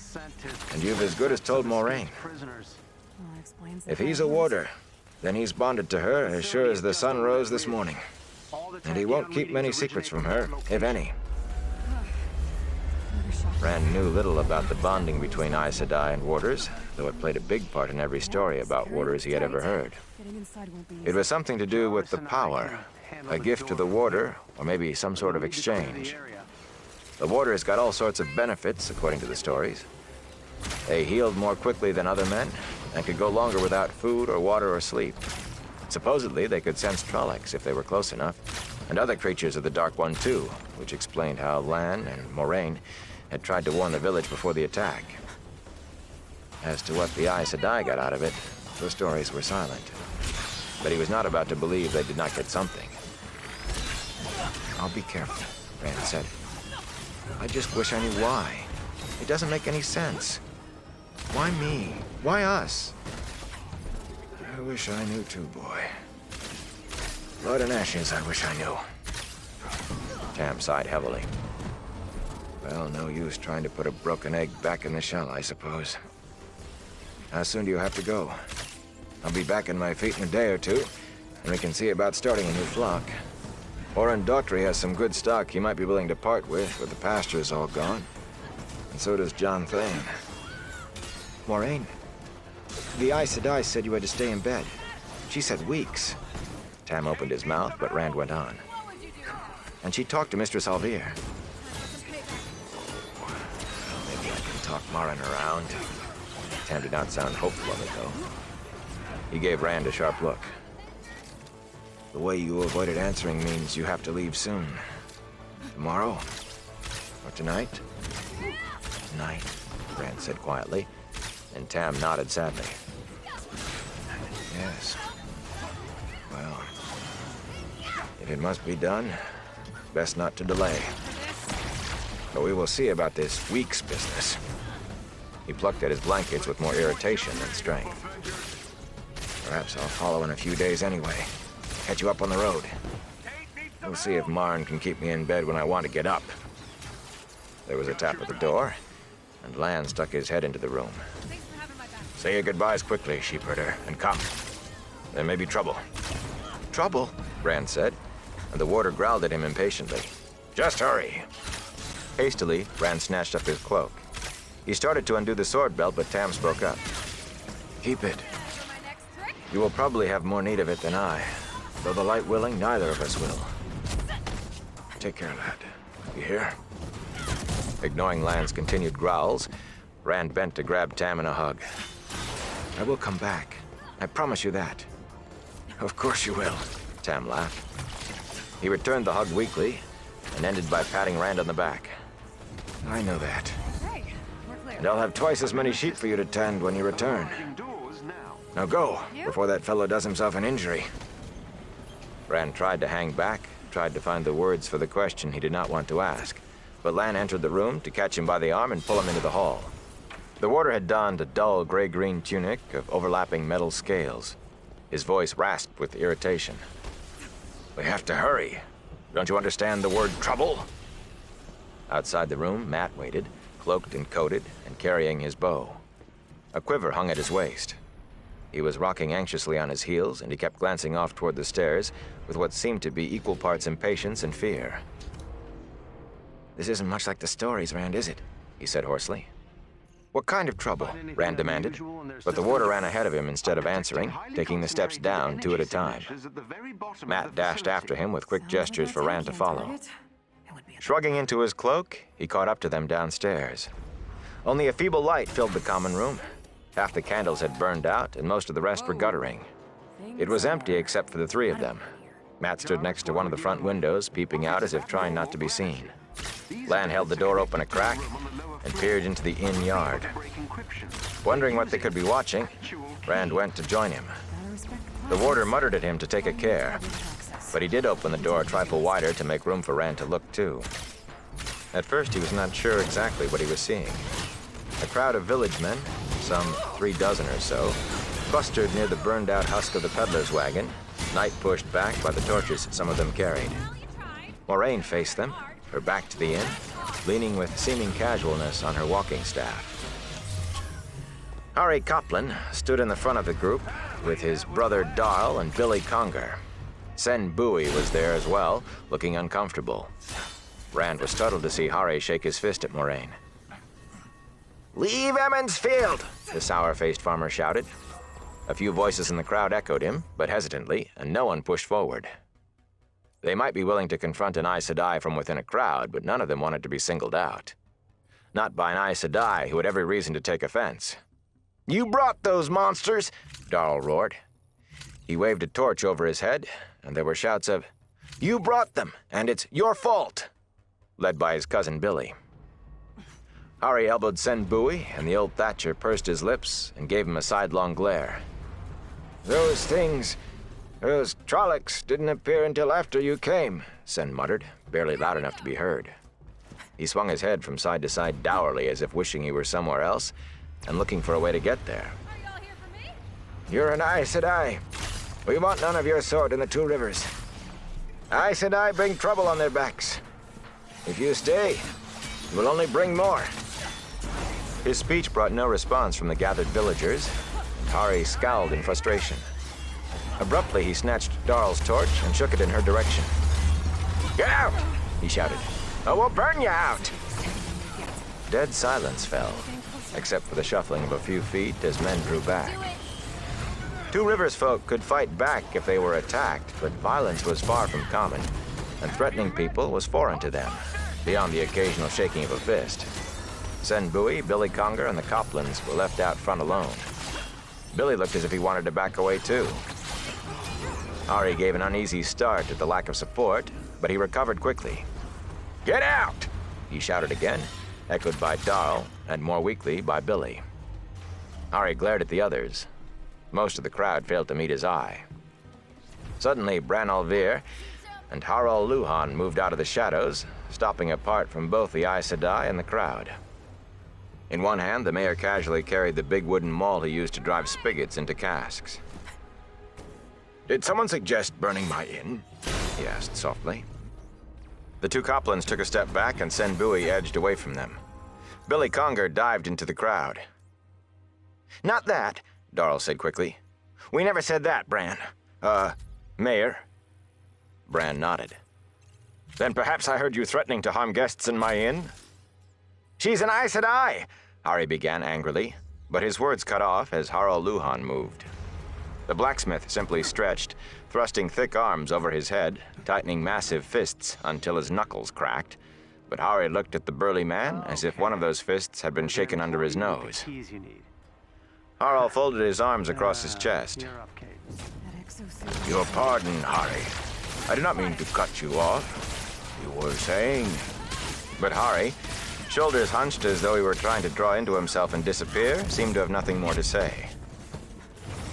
and you've as good as told Moraine. If he's a warder, then he's bonded to her as sure as the sun rose this morning. And he won't keep many secrets from her, if any. Rand knew little about the bonding between Aes Sedai and warders, though it played a big part in every story about warders he had ever heard. It was something to do with the power, a gift to the warder, or maybe some sort of exchange. The warders got all sorts of benefits, according to the stories. They healed more quickly than other men, and could go longer without food or water or sleep. Supposedly, they could sense Trollocs if they were close enough, and other creatures of the Dark One too, which explained how Lan and Moraine had tried to warn the village before the attack. As to what the Aes Sedai got out of it, the stories were silent. But he was not about to believe they did not get something. I'll be careful, Rand said. I just wish I knew why. It doesn't make any sense. Why me? Why us? I wish I knew too, boy. Blood and ashes, I wish I knew. Tam sighed heavily. Well, no use trying to put a broken egg back in the shell, I suppose. How soon do you have to go? I'll be back in my feet in a day or 2, and we can see about starting a new flock. Oren Daughtry has some good stock he might be willing to part with the pastures all gone. And so does John Thane. Moraine, the Aes Sedai said you had to stay in bed. She said weeks. Tam opened his mouth, but Rand went on. And she talked to Mistress Alvear. Well, maybe I can talk Marin around. Tam did not sound hopeful of it, though. He gave Rand a sharp look. The way you avoided answering means you have to leave soon. Tomorrow? Or tonight? Tonight, Rand said quietly, and Tam nodded sadly. Yes. Well, if it must be done, best not to delay. But we will see about this week's business. He plucked at his blankets with more irritation than strength. Perhaps I'll follow in a few days anyway. Catch you up on the road. We'll see if Marn can keep me in bed when I want to get up. There was a tap at the door, and Lan stuck his head into the room. Say your goodbyes quickly, sheepherder, and come. There may be trouble. Trouble? Rand said, and the warder growled at him impatiently. Just hurry. Hastily, Rand snatched up his cloak. He started to undo the sword belt, but Tam spoke up. Keep it. You will probably have more need of it than I. Though the light willing, neither of us will. Take care, lad. You hear? Ignoring Lan's continued growls, Rand bent to grab Tam in a hug. I will come back. I promise you that. Of course you will, Tam laughed. He returned the hug weakly and ended by patting Rand on the back. I know that. Hey, we're clear. And I'll have twice as many sheep for you to tend when you return. Indoors now. Now go, You? before that fellow does himself an injury. Rand tried to hang back, tried to find the words for the question he did not want to ask. But Lan entered the room to catch him by the arm and pull him into the hall. The warder had donned a dull gray-green tunic of overlapping metal scales. His voice rasped with irritation. We have to hurry. Don't you understand the word trouble? Outside the room, Matt waited, cloaked and coated, and carrying his bow. A quiver hung at his waist. He was rocking anxiously on his heels, and he kept glancing off toward the stairs with what seemed to be equal parts impatience and fear. This isn't much like the stories, Rand, is it? He said hoarsely. What kind of trouble? Rand demanded. But the warder ran ahead of him instead of answering, taking the steps down 2 at a time. Matt dashed after him with quick gestures for Rand to follow. Shrugging into his cloak, he caught up to them downstairs. Only a feeble light filled the common room. Half the candles had burned out, and most of the rest were guttering. It was empty except for the 3 of them. Matt stood next to one of the front windows, peeping out as if trying not to be seen. Lan held the door open a crack and peered into the inn yard. Wondering what they could be watching, Rand went to join him. The warder muttered at him to take a care, but he did open the door a trifle wider to make room for Rand to look too. At first, he was not sure exactly what he was seeing. A crowd of village men, some 3 dozen or so, clustered near the burned-out husk of the peddler's wagon, night pushed back by the torches some of them carried. Moraine faced them, her back to the inn, leaning with seeming casualness on her walking staff. Harry Copland stood in the front of the group with his brother Darl and Billy Conger. Sen Bowie was there as well, looking uncomfortable. Rand was startled to see Harry shake his fist at Moraine. Leave Emmons Field, the sour-faced farmer shouted. A few voices in the crowd echoed him, but hesitantly, and no one pushed forward. They might be willing to confront an Aes Sedai from within a crowd, but none of them wanted to be singled out. Not by an Aes Sedai who had every reason to take offense. You brought those monsters, Darl roared. He waved a torch over his head, and there were shouts of, You brought them, and it's your fault, led by his cousin Billy. Harry elbowed Sen Bowie, and the old Thatcher pursed his lips and gave him a sidelong glare. Those Trollocs didn't appear until after you came, Sen muttered, barely loud enough to be heard. He swung his head from side to side dourly as if wishing he were somewhere else and looking for a way to get there. Are y'all here for me? You're an Aes Sedai. We want none of your sort in the 2 rivers. Aes Sedai bring trouble on their backs. If you stay, you will only bring more. His speech brought no response from the gathered villagers, and Hari scowled in frustration. Abruptly, he snatched Darl's torch and shook it in her direction. Get out! He shouted. Or we'll burn you out! Dead silence fell, except for the shuffling of a few feet as men drew back. 2 Rivers folk could fight back if they were attacked, but violence was far from common, and threatening people was foreign to them, beyond the occasional shaking of a fist. Sen Bowie, Billy Conger, and the Coplands were left out front alone. Billy looked as if he wanted to back away too. Ari gave an uneasy start at the lack of support, but he recovered quickly. Get out! He shouted again, echoed by Darl, and more weakly by Billy. Hari glared at the others. Most of the crowd failed to meet his eye. Suddenly, Bran Alvear and Harald Luhan moved out of the shadows, stopping apart from both the Aes Sedai and the crowd. In one hand, the mayor casually carried the big wooden maul he used to drive spigots into casks. "Did someone suggest burning my inn?" he asked softly. The two Coplans took a step back and Sen Bui edged away from them. Billy Conger dived into the crowd. "Not that," Darl said quickly. "We never said that, Bran. Mayor?" Bran nodded. "Then perhaps I heard you threatening to harm guests in my inn?" "She's an Aes Sedai," Hari began angrily, but his words cut off as Harald Luhan moved. The blacksmith simply stretched, thrusting thick arms over his head, tightening massive fists until his knuckles cracked. But Hari looked at the burly man as if one of those fists had been shaken under his nose. Keys you need. Harald folded his arms across his chest. You're up, Kate. That exosuit. "Your pardon, Hari. I did not mean to cut you off. You were saying..." But Hari, shoulders hunched as though he were trying to draw into himself and disappear, seemed to have nothing more to say.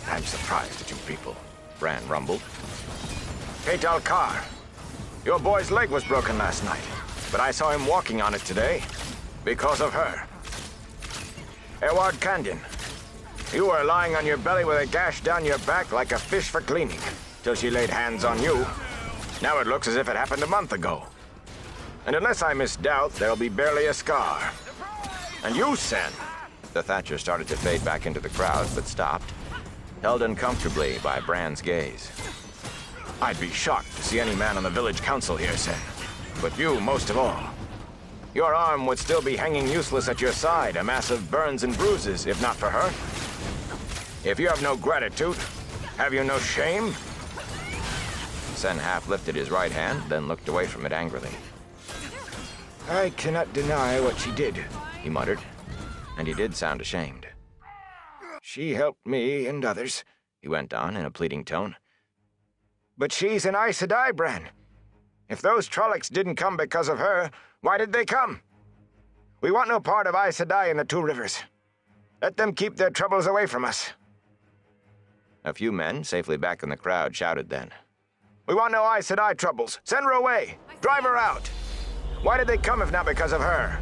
"I'm surprised at you people," Bran rumbled. "Kate Alkar, your boy's leg was broken last night, but I saw him walking on it today. Because of her. Eward Kandin, you were lying on your belly with a gash down your back like a fish for cleaning, till she laid hands on you. Now it looks as if it happened a month ago. And unless I misdoubt, there'll be barely a scar. And you, Sen." The Thatcher started to fade back into the crowd, but stopped, held uncomfortably by Bran's gaze. "I'd be shocked to see any man on the village council here, Sen. But you, most of all. Your arm would still be hanging useless at your side, a mass of burns and bruises, if not for her. If you have no gratitude, have you no shame?" Sen half lifted his right hand, then looked away from it angrily. "I cannot deny what she did," he muttered, and he did sound ashamed. "She helped me and others," he went on in a pleading tone. "But she's an Aes Sedai, Bran. If those Trollocs didn't come because of her, why did they come? We want no part of Aes Sedai in the Two Rivers. Let them keep their troubles away from us." A few men, safely back in the crowd, shouted then. "We want no Aes Sedai troubles. Send her away. Drive her out. Why did they come if not because of her?"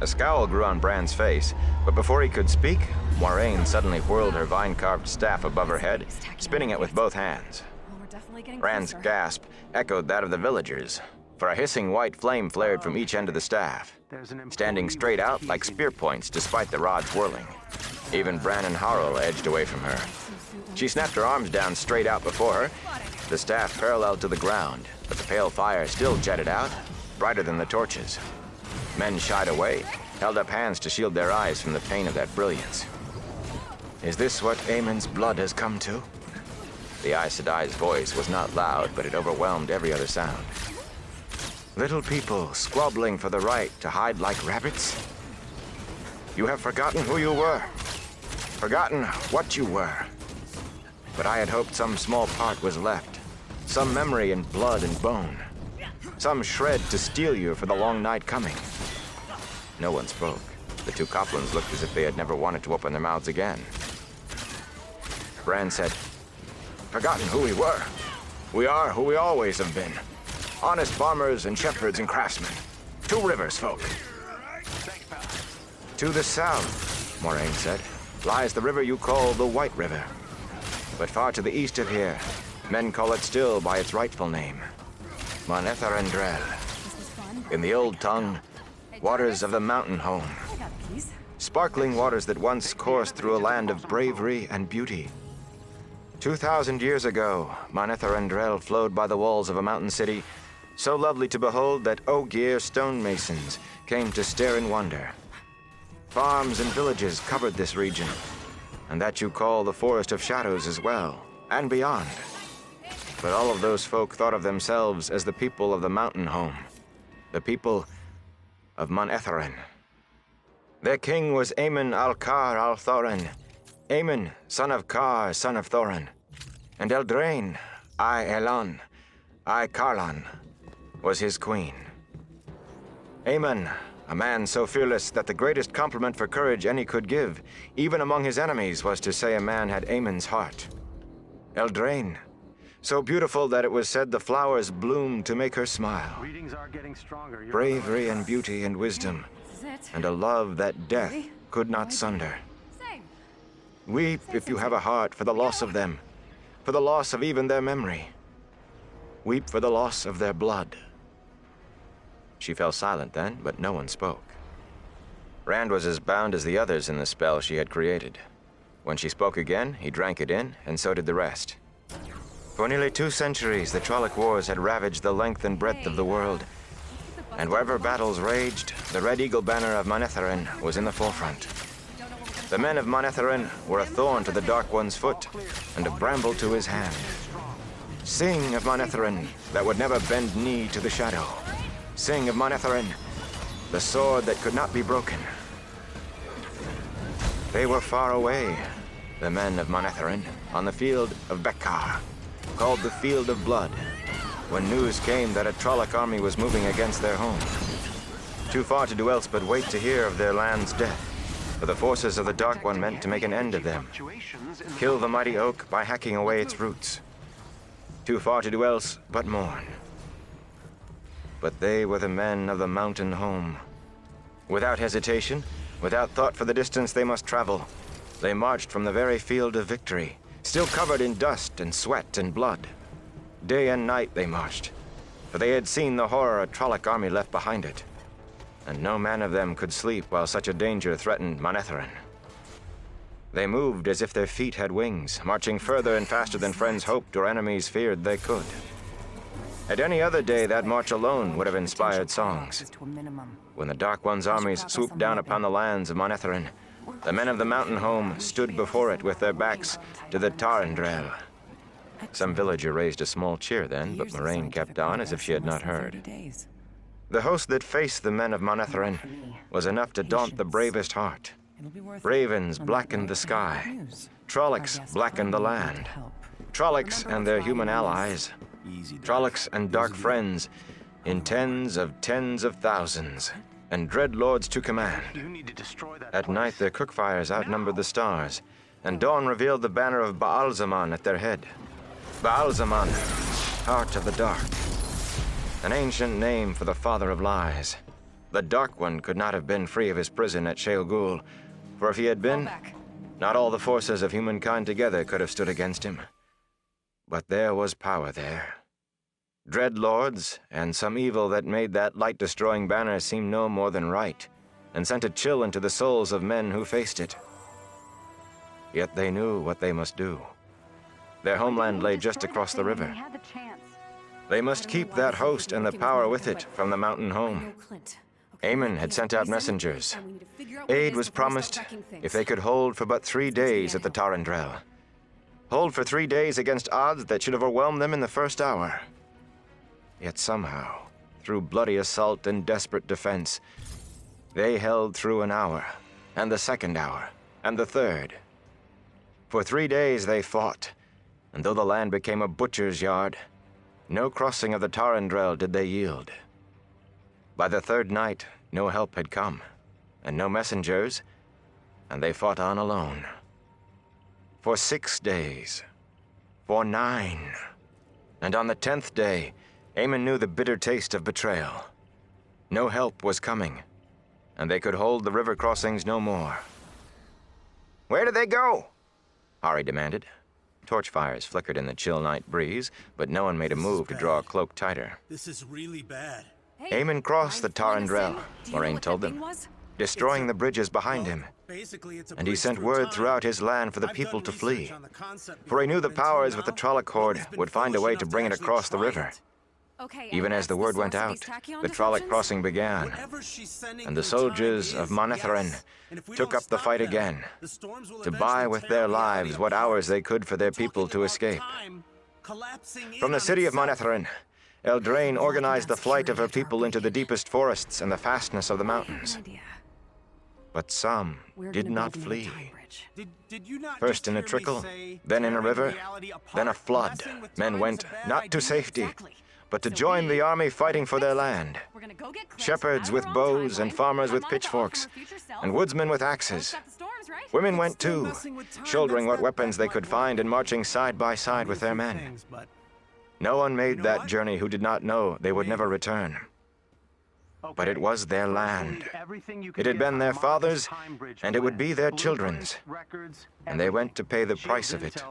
A scowl grew on Bran's face, but before he could speak, Moiraine suddenly whirled her vine-carved staff above her head, spinning it with both hands. Well, we're definitely getting Bran's closer. gasp echoed that of the villagers, for a hissing white flame flared from each end of the staff, There's an standing employee straight with out keys like you spear need. points despite the rods whirling. Even Bran and Harald edged away from her. She snapped her arms down straight out before her, the staff parallel to the ground, but the pale fire still jetted out, brighter than the torches. Men shied away, held up hands to shield their eyes from the pain of that brilliance. "Is this what Aemon's blood has come to?" The Aes Sedai's voice was not loud, but it overwhelmed every other sound. "Little people squabbling for the right to hide like rabbits? You have forgotten who you were, forgotten what you were. But I had hoped some small part was left, some memory in blood and bone, some shred to steel you for the long night coming." No one spoke. The two Coplans looked as if they had never wanted to open their mouths again. Bran said, "Forgotten who we were. We are who we always have been. Honest farmers and shepherds and craftsmen. Two Rivers folk." "To the south," Moiraine said, "lies the river you call the White River. But far to the east of here, men call it still by its rightful name, Manetharendrel. This was fun. In the old tongue, waters of the mountain home. I got the keys. Sparkling waters that once coursed through a land of bravery and beauty. 2,000 years ago, Manetharendrel flowed by the walls of a mountain city, so lovely to behold that Ogier stonemasons came to stare in wonder. Farms and villages covered this region, and that you call the Forest of Shadows as well, and beyond. But all of those folk thought of themselves as the people of the mountain home, the people of Manetheren. Their king was Aemon Alkar Althorin, Aemon, son of Kar, son of Thorin, and Eldraine, I Elan, I Karlan, was his queen. Aemon, a man so fearless that the greatest compliment for courage any could give, even among his enemies, was to say a man had Aemon's heart. Eldraine, so beautiful that it was said the flowers bloomed to make her smile. Readings are getting stronger. You're Bravery on and beauty and wisdom, This is it. and a love that death Ready? could not sunder. Same. Weep if you have a heart for the loss of them, for the loss of even their memory. Weep for the loss of their blood. She fell silent then, but no one spoke. Rand was as bound as the others in the spell she had created. When she spoke again, he drank it in, and so did the rest. For nearly 2 centuries, the Trolloc Wars had ravaged the length and breadth of the world, and wherever battles raged, the Red Eagle banner of Manetheren was in the forefront. The men of Manetheren were a thorn to the Dark One's foot, and a bramble to his hand. Sing of Manetheren, that would never bend knee to the shadow. Sing of Manetheren, the sword that could not be broken. They were far away, the men of Manetheren, on the field of Bekkar, called the Field of Blood, when news came that a Trolloc army was moving against their home. Too far to do else but wait to hear of their land's death, for the forces of the Dark One meant to make an end of them, kill the mighty oak by hacking away its roots. Too far to do else but mourn. But they were the men of the mountain home. Without hesitation, without thought for the distance they must travel, they marched from the very field of victory, still covered in dust and sweat and blood. Day and night they marched, for they had seen the horror a Trolloc army left behind it, and no man of them could sleep while such a danger threatened Manetheren. They moved as if their feet had wings, marching further and faster than friends hoped or enemies feared they could. At any other day, that march alone would have inspired songs. To a minimum. When the Dark One's armies swooped down upon the lands of Manetheren, the men of the mountain home stood before it with their backs to the Tarendrel. Some villager raised a small cheer then, but Moraine kept on as if she had not heard. The host that faced the men of Manetheren was enough to daunt the bravest heart. Ravens blackened the sky. Trollocs blackened the land. Trollocs and their human allies. Trollocs and dark friends in tens of thousands, and dread lords to command. You need to destroy that At place. night their cookfires outnumbered the stars, and dawn revealed the banner of Baal-Zaman at their head. Baal-Zaman, heart of the dark. An ancient name for the father of lies. The Dark One could not have been free of his prison at Shale Ghul, for if he had been, not all the forces of humankind together could have stood against him. But there was power there. Dread lords, and some evil that made that light-destroying banner seem no more than right, and sent a chill into the souls of men who faced it. Yet they knew what they must do. Their homeland lay just across the river. They must keep that host and the power with it from the mountain home. Aemon had sent out messengers. Aid was promised if they could hold for but 3 days at the Tarendrel. Hold for 3 days against odds that should have overwhelmed them in the first hour. Yet somehow, through bloody assault and desperate defense, they held through an hour, and the second hour, and the third. For 3 days they fought, and though the land became a butcher's yard, no crossing of the Tarendrel did they yield. By the third night, no help had come, and no messengers, and they fought on alone. For 6 days, for 9, and on the 10th day, Aemon knew the bitter taste of betrayal. No help was coming, and they could hold the river crossings no more. "Where did they go?" Hari demanded. Torch fires flickered in the chill night breeze, but no one made a move to draw a cloak tighter. This is really bad. Aemon crossed the Tarendrel, Moraine told them, destroying the bridges behind him. Basically, it's a And he bridge sent through word time. throughout his land for the I've people done to flee. research on the concept For he knew the before, powers until with the now, Trolloc horde nobody's been would find a foolish way enough to bring it actually across the try river. it. Okay, Even as the word went out, the Trolloc crossing began, Whatever she's sending and the through time soldiers of is, Manetheren yes. And if we took don't up the stop fight them, again, the storms will to buy eventually with tear their reality lives what apart. hours they could for their We're people talking to about escape. time collapsing in From the on city of itself. Manetheren, Eldraine organized the flight of her people into the deepest forests and the fastness of the mountains. But some did not flee. Did you not First just in a hear me trickle, say then in a tearing river, reality apart, then a flood. messing with Men time went is a bad not to idea? safety, Exactly. but to join the army fighting for their land. We're gonna go get Chris Shepherds out of with her own bows and timeline, farmers with come on at the off pitchforks, from her future self. and woodsmen with Don't axes. stop the storms, right? Women It's went still too, messing with time. shouldering That's what weapons they might could work. find and marching side by side with their men. No one made that journey who did not know they would never return. But it was their land. It had been their fathers, and it would be their children's. And they went to pay the price of it.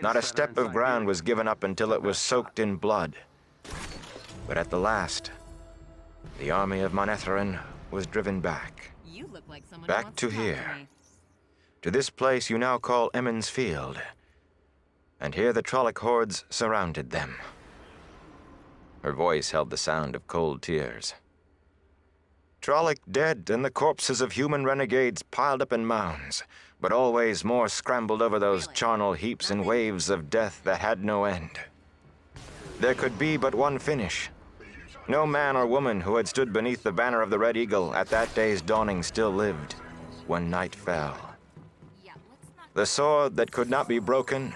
Not a step of ground was given up until it was soaked in blood. But at the last, the army of Manetheren was driven back. You look like someone Back wants to talk to here. me. To this place you now call Emmons Field. And here the Trolloc hordes surrounded them. Her voice held the sound of cold tears. Trolloc dead and the corpses of human renegades piled up in mounds, but always more scrambled over those charnel heaps in waves of death that had no end. There could be but one finish. No man or woman who had stood beneath the banner of the Red Eagle at that day's dawning still lived when night fell. Yeah, let's not. The sword that could not be broken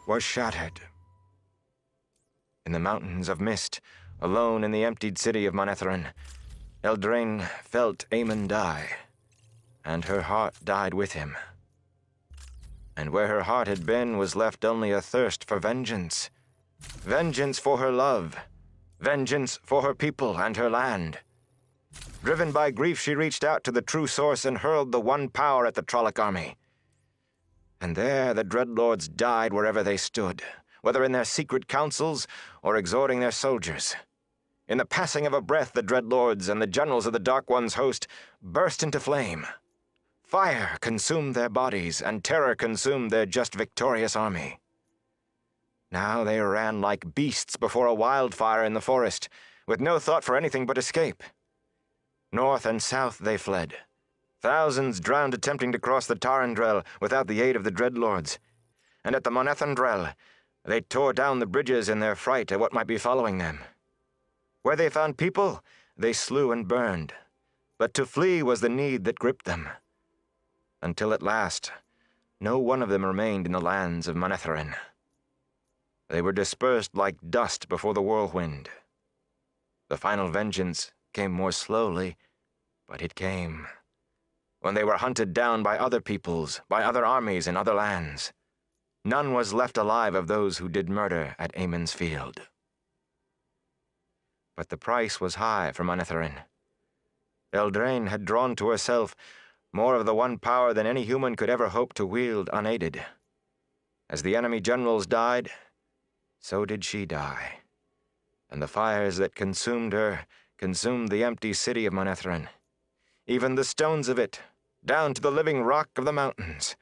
was shattered. In the mountains of mist, alone in the emptied city of Manetheren, Eldraine felt Aemon die, and her heart died with him. And where her heart had been was left only a thirst for vengeance. Vengeance for her love. Vengeance for her people and her land. Driven by grief, she reached out to the true source and hurled the one power at the Trolloc army. And there the Dreadlords died wherever they stood, whether in their secret councils or exhorting their soldiers. In the passing of a breath, the Dreadlords and the generals of the Dark One's host burst into flame. Fire consumed their bodies, and terror consumed their just victorious army. Now they ran like beasts before a wildfire in the forest, with no thought for anything but escape. North and south they fled. Thousands drowned attempting to cross the Tarandrel without the aid of the Dreadlords. And at the Monethandrel, they tore down the bridges in their fright at what might be following them. Where they found people, they slew and burned. But to flee was the need that gripped them. Until at last, no one of them remained in the lands of Manetheren. They were dispersed like dust before the whirlwind. The final vengeance came more slowly, but it came. When they were hunted down by other peoples, by other armies in other lands. None was left alive of those who did murder at Aemon's Field. But the price was high for Manetheren. Eldraine had drawn to herself more of the one power than any human could ever hope to wield unaided. As the enemy generals died, so did she die. And the fires that consumed her consumed the empty city of Manetheren, even the stones of it, down to the living rock of the mountains.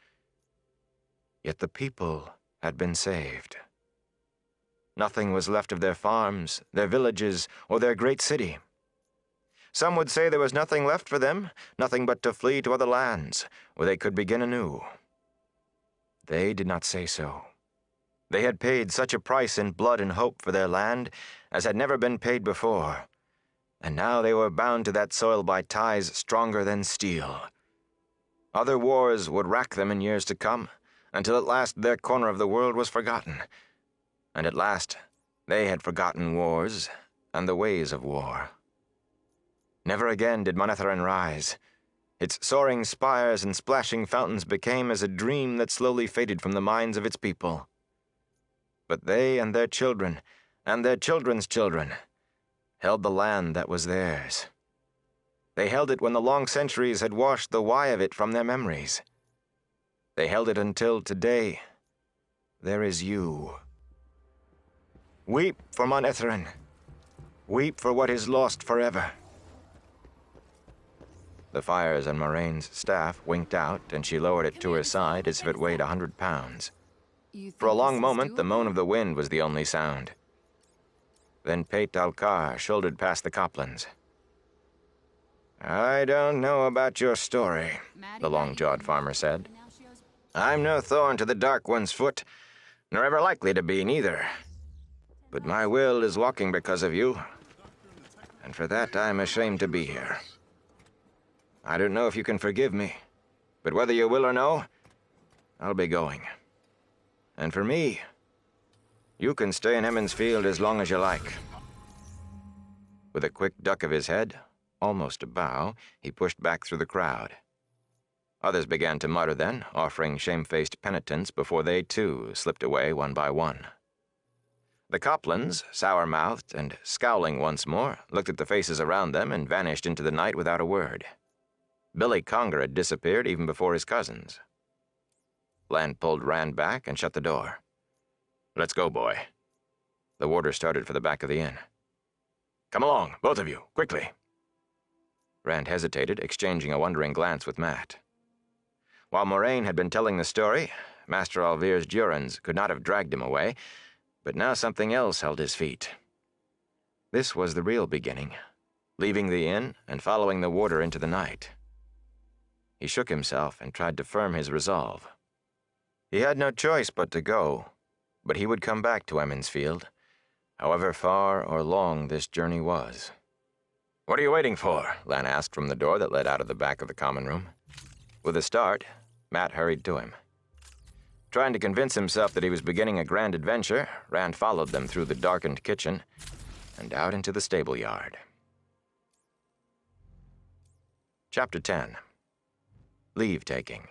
Yet the people had been saved. Nothing was left of their farms, their villages, or their great city. Some would say there was nothing left for them, nothing but to flee to other lands, where they could begin anew. They did not say so. They had paid such a price in blood and hope for their land as had never been paid before, and now they were bound to that soil by ties stronger than steel. Other wars would rack them in years to come, until at last their corner of the world was forgotten. And at last, they had forgotten wars and the ways of war. Never again did Manetheren rise. Its soaring spires and splashing fountains became as a dream that slowly faded from the minds of its people. But they and their children, and their children's children, held the land that was theirs. They held it when the long centuries had washed the why of it from their memories. They held it until today, there is you. Weep for Manetheren. Weep for what is lost forever. The fires on Moraine's staff winked out, and she lowered it to her side as if it weighed 100 pounds. For a long moment, the moan of the wind was the only sound. Then Pate Alcar shouldered past the Coplans. I don't know about your story, the long-jawed farmer said. I'm no thorn to the Dark One's foot, nor ever likely to be, neither. But my will is walking because of you, and for that I'm ashamed to be here. I don't know if you can forgive me, but whether you will or no, I'll be going. And for me, You can stay in Emmons Field as long as you like. With a quick duck of his head, almost a bow, he pushed back through the crowd. Others began to mutter then, offering shamefaced penitence before they, too, slipped away one by one. The Coplans, sour-mouthed and scowling once more, looked at the faces around them and vanished into the night without a word. Billy Conger had disappeared even before his cousins. Bland pulled Rand back and shut the door. "Let's go, boy." The warder started for the back of the inn. "Come along, both of you, quickly." Rand hesitated, exchanging a wondering glance with Matt. While Moraine had been telling the story, Master Alvir's Durans could not have dragged him away, but now something else held his feet. This was the real beginning, leaving the inn and following the warder into the night. He shook himself and tried to firm his resolve. He had no choice but to go, but he would come back to Emmons Field, however far or long this journey was. "What are you waiting for?" Lan asked from the door that led out of the back of the common room. With a start, Matt hurried to him. Trying to convince himself that he was beginning a grand adventure, Rand followed them through the darkened kitchen and out into the stable yard. Chapter 10. Leave-taking.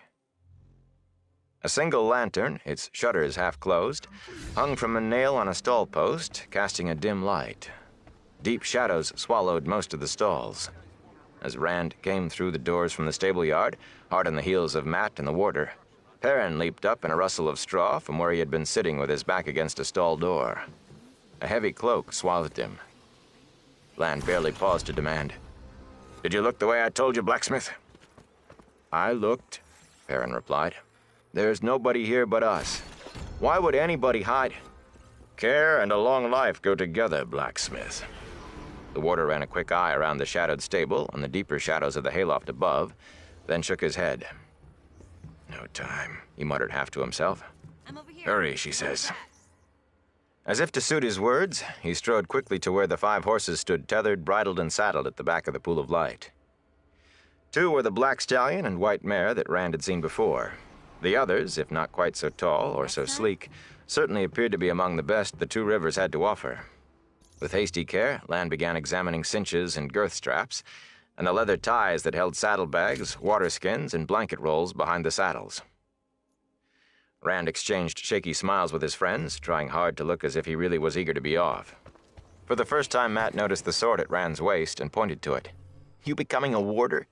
A single lantern, its shutters half closed, hung from a nail on a stall post, casting a dim light. Deep shadows swallowed most of the stalls. As Rand came through the doors from the stable yard, hard on the heels of Matt and the warder, Perrin leaped up in a rustle of straw from where he had been sitting with his back against a stall door. A heavy cloak swathed him. Lan barely paused to demand, "Did you look the way I told you, blacksmith?" "I looked," Perrin replied. "There's nobody here but us. Why would anybody hide?" "Care and a long life go together, blacksmith." The warder ran a quick eye around the shadowed stable and the deeper shadows of the hayloft above, then shook his head. "No time," he muttered half to himself. I'm over here. "Hurry," she says. As if to suit his words, he strode quickly to where the 5 horses stood tethered, bridled, and saddled at the back of the pool of light. 2 were the black stallion and white mare that Rand had seen before. The others, if not quite so tall or so sleek, certainly appeared to be among the best the 2 rivers had to offer. With hasty care, Lan began examining cinches and girth straps, and the leather ties that held saddlebags, water skins, and blanket rolls behind the saddles. Rand exchanged shaky smiles with his friends, trying hard to look as if he really was eager to be off. For the first time, Matt noticed the sword at Rand's waist and pointed to it. "You becoming a warder?"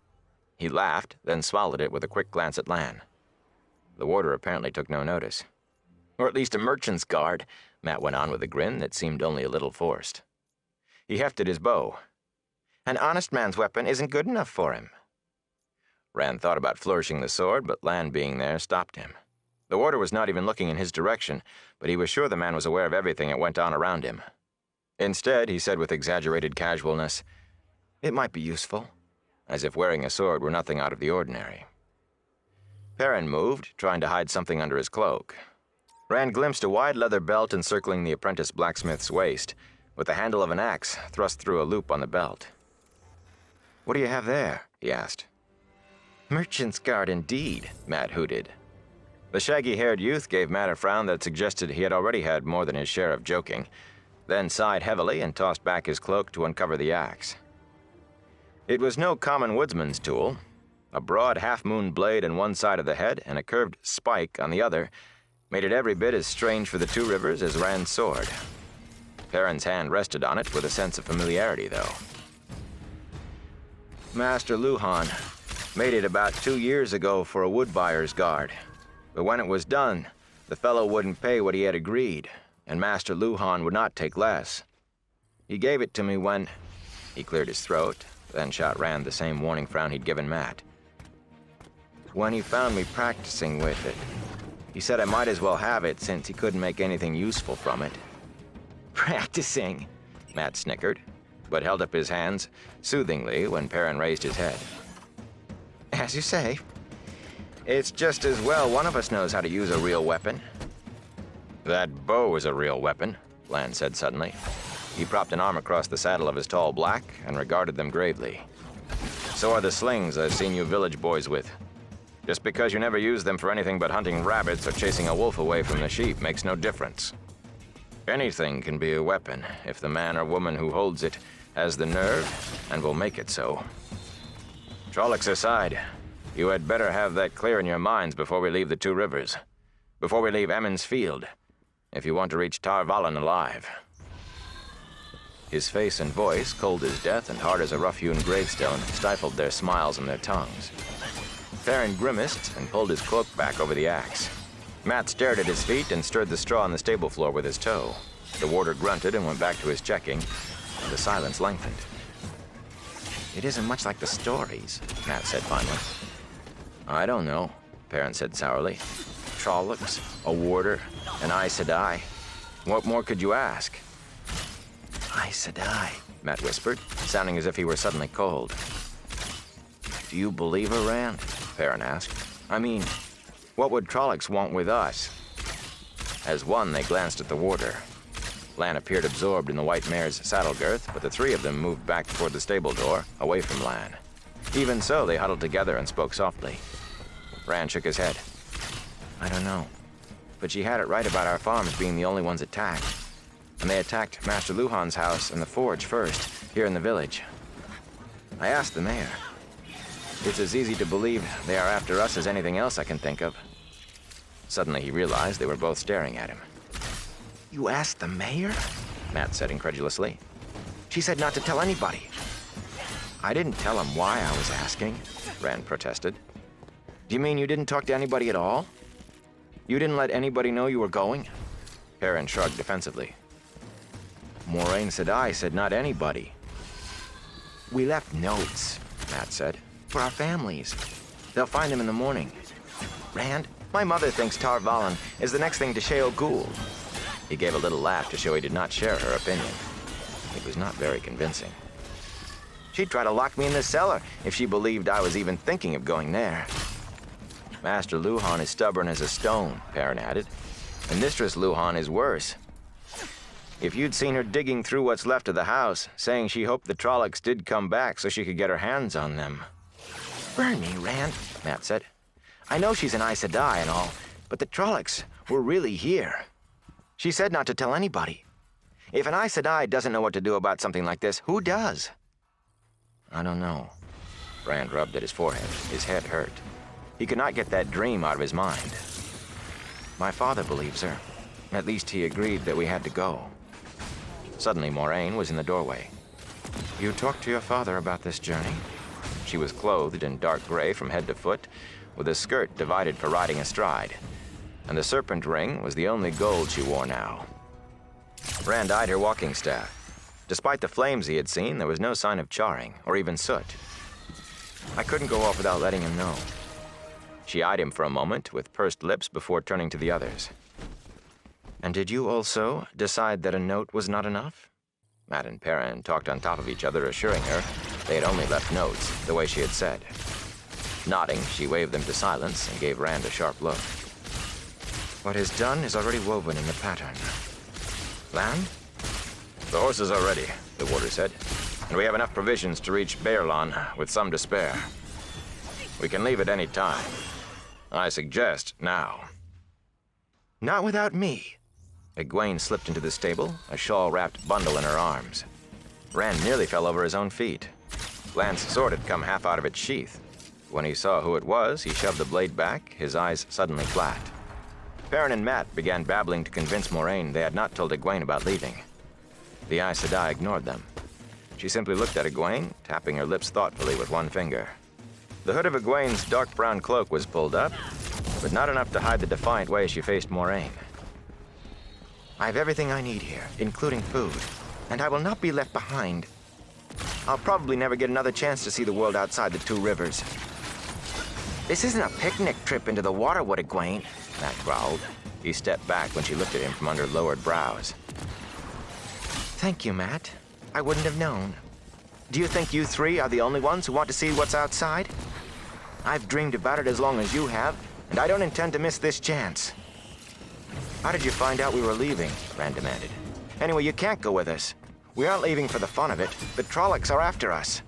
He laughed, then swallowed it with a quick glance at Lan. The warder apparently took no notice. "Or at least a merchant's guard," Matt went on with a grin that seemed only a little forced. He hefted his bow. "An honest man's weapon isn't good enough for him." Rand thought about flourishing the sword, but Lan being there stopped him. The warder was not even looking in his direction, but he was sure the man was aware of everything that went on around him. Instead, he said with exaggerated casualness, "It might be useful," as if wearing a sword were nothing out of the ordinary. Perrin moved, trying to hide something under his cloak. Rand glimpsed a wide leather belt encircling the apprentice blacksmith's waist, with the handle of an axe thrust through a loop on the belt. "What do you have there?" he asked. "Merchant's guard indeed," Matt hooted. The shaggy-haired youth gave Matt a frown that suggested he had already had more than his share of joking, then sighed heavily and tossed back his cloak to uncover the axe. It was no common woodsman's tool. A broad half-moon blade on one side of the head and a curved spike on the other made it every bit as strange for the 2 rivers as Rand's sword. Perrin's hand rested on it with a sense of familiarity, though. "Master Luhan made it about 2 years ago for a wood buyer's guard. But when it was done, the fellow wouldn't pay what he had agreed, and Master Luhan would not take less. He gave it to me when—" He cleared his throat, then shot Rand the same warning frown he'd given Matt. "When he found me practicing with it. He said I might as well have it since he couldn't make anything useful from it." "Practicing," Matt snickered, but held up his hands soothingly when Perrin raised his head. "As you say. It's just as well one of us knows how to use a real weapon." "That bow is a real weapon," Lan said suddenly. He propped an arm across the saddle of his tall black and regarded them gravely. "So are the slings I've seen you village boys with. Just because you never use them for anything but hunting rabbits or chasing a wolf away from the sheep makes no difference." Anything can be a weapon if the man or woman who holds it has the nerve and will make it so. Trollocs aside, you had better have that clear in your minds before we leave the Two Rivers. Before we leave Emmons Field, if you want to reach Tar Valon alive. His face and voice, cold as death and hard as a rough-hewn gravestone, stifled their smiles and their tongues. Perrin grimaced and pulled his cloak back over the axe. Matt stared at his feet and stirred the straw on the stable floor with his toe. The warder grunted and went back to his checking, and the silence lengthened. It isn't much like the stories, Matt said finally. I don't know, Perrin said sourly. Trollocs, a warder, an Aes Sedai. What more could you ask? Aes Sedai, Matt whispered, sounding as if he were suddenly cold. Do you believe her, Rand? Perrin asked. I mean, what would Trollocs want with us? As one, they glanced at the warder. Lan appeared absorbed in the white mare's saddle girth, but the three of them moved back toward the stable door, away from Lan. Even so, they huddled together and spoke softly. Rand shook his head. I don't know. But she had it right about our farms being the only ones attacked. And they attacked Master Luhan's house and the forge first, here in the village. I asked the mayor. It's as easy to believe they are after us as anything else I can think of. Suddenly he realized they were both staring at him. You asked the mayor? Matt said incredulously. She said not to tell anybody. I didn't tell him why I was asking, Rand protested. Do you mean you didn't talk to anybody at all? You didn't let anybody know you were going? Perrin shrugged defensively. Moraine Sedai said not anybody. We left notes, Matt said, for our families. They'll find them in the morning. Rand, my mother thinks Tar Valon is the next thing to Sheo Ghul. He gave a little laugh to show he did not share her opinion. It was not very convincing. She'd try to lock me in the cellar if she believed I was even thinking of going there. Master Luhan is stubborn as a stone, Perrin added. And Mistress Luhan is worse. If you'd seen her digging through what's left of the house, saying she hoped the Trollocs did come back so she could get her hands on them. Burn me, Rand, Matt said. I know she's an Aes Sedai and all, but the Trollocs were really here. She said not to tell anybody. If an Aes Sedai doesn't know what to do about something like this, who does? I don't know. Rand rubbed at his forehead. His head hurt. He could not get that dream out of his mind. My father believes her. At least he agreed that we had to go. Suddenly, Moraine was in the doorway. You talked to your father about this journey? She was clothed in dark gray from head to foot, with a skirt divided for riding astride. And the serpent ring was the only gold she wore now. Rand eyed her walking staff. Despite the flames he had seen, there was no sign of charring, or even soot. I couldn't go off without letting him know. She eyed him for a moment, with pursed lips before turning to the others. And did you also decide that a note was not enough? Matt and Perrin talked on top of each other, assuring her they had only left notes, the way she had said. Nodding, she waved them to silence and gave Rand a sharp look. What is done is already woven in the pattern. Lan? The horses are ready, the warder said, and we have enough provisions to reach Baerlon with some to spare. We can leave at any time. I suggest now. Not without me. Egwene slipped into the stable, a shawl-wrapped bundle in her arms. Rand nearly fell over his own feet. Lan's sword had come half out of its sheath. When he saw who it was, he shoved the blade back, his eyes suddenly flat. Perrin and Matt began babbling to convince Moraine they had not told Egwene about leaving. The Aes Sedai ignored them. She simply looked at Egwene, tapping her lips thoughtfully with one finger. The hood of Egwene's dark brown cloak was pulled up, but not enough to hide the defiant way she faced Moraine. I have everything I need here, including food, and I will not be left behind. I'll probably never get another chance to see the world outside the Two Rivers. This isn't a picnic trip into the Waterwood, Egwene, Matt growled. He stepped back when she looked at him from under lowered brows. Thank you, Matt. I wouldn't have known. Do you think you three are the only ones who want to see what's outside? I've dreamed about it as long as you have, and I don't intend to miss this chance. How did you find out we were leaving? Rand demanded. Anyway, you can't go with us. We aren't leaving for the fun of it. The Trollocs are after us.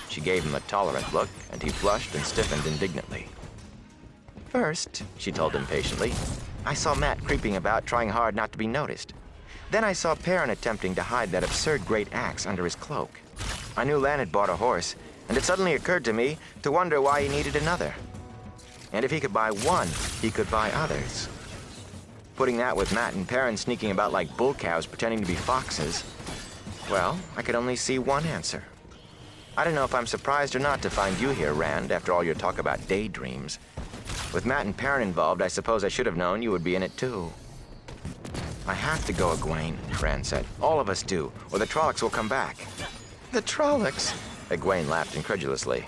She gave him a tolerant look, and he flushed and stiffened indignantly. First, she told him patiently, I saw Matt creeping about, trying hard not to be noticed. Then I saw Perrin attempting to hide that absurd great axe under his cloak. I knew Lan had bought a horse, and it suddenly occurred to me to wonder why he needed another. And if he could buy one, he could buy others. Putting that with Matt and Perrin sneaking about like bull cows pretending to be foxes, well, I could only see one answer. I don't know if I'm surprised or not to find you here, Rand, after all your talk about daydreams. With Matt and Perrin involved, I suppose I should have known you would be in it too. I have to go, Egwene, Rand said. All of us do, or the Trollocs will come back. The Trollocs? Egwene laughed incredulously.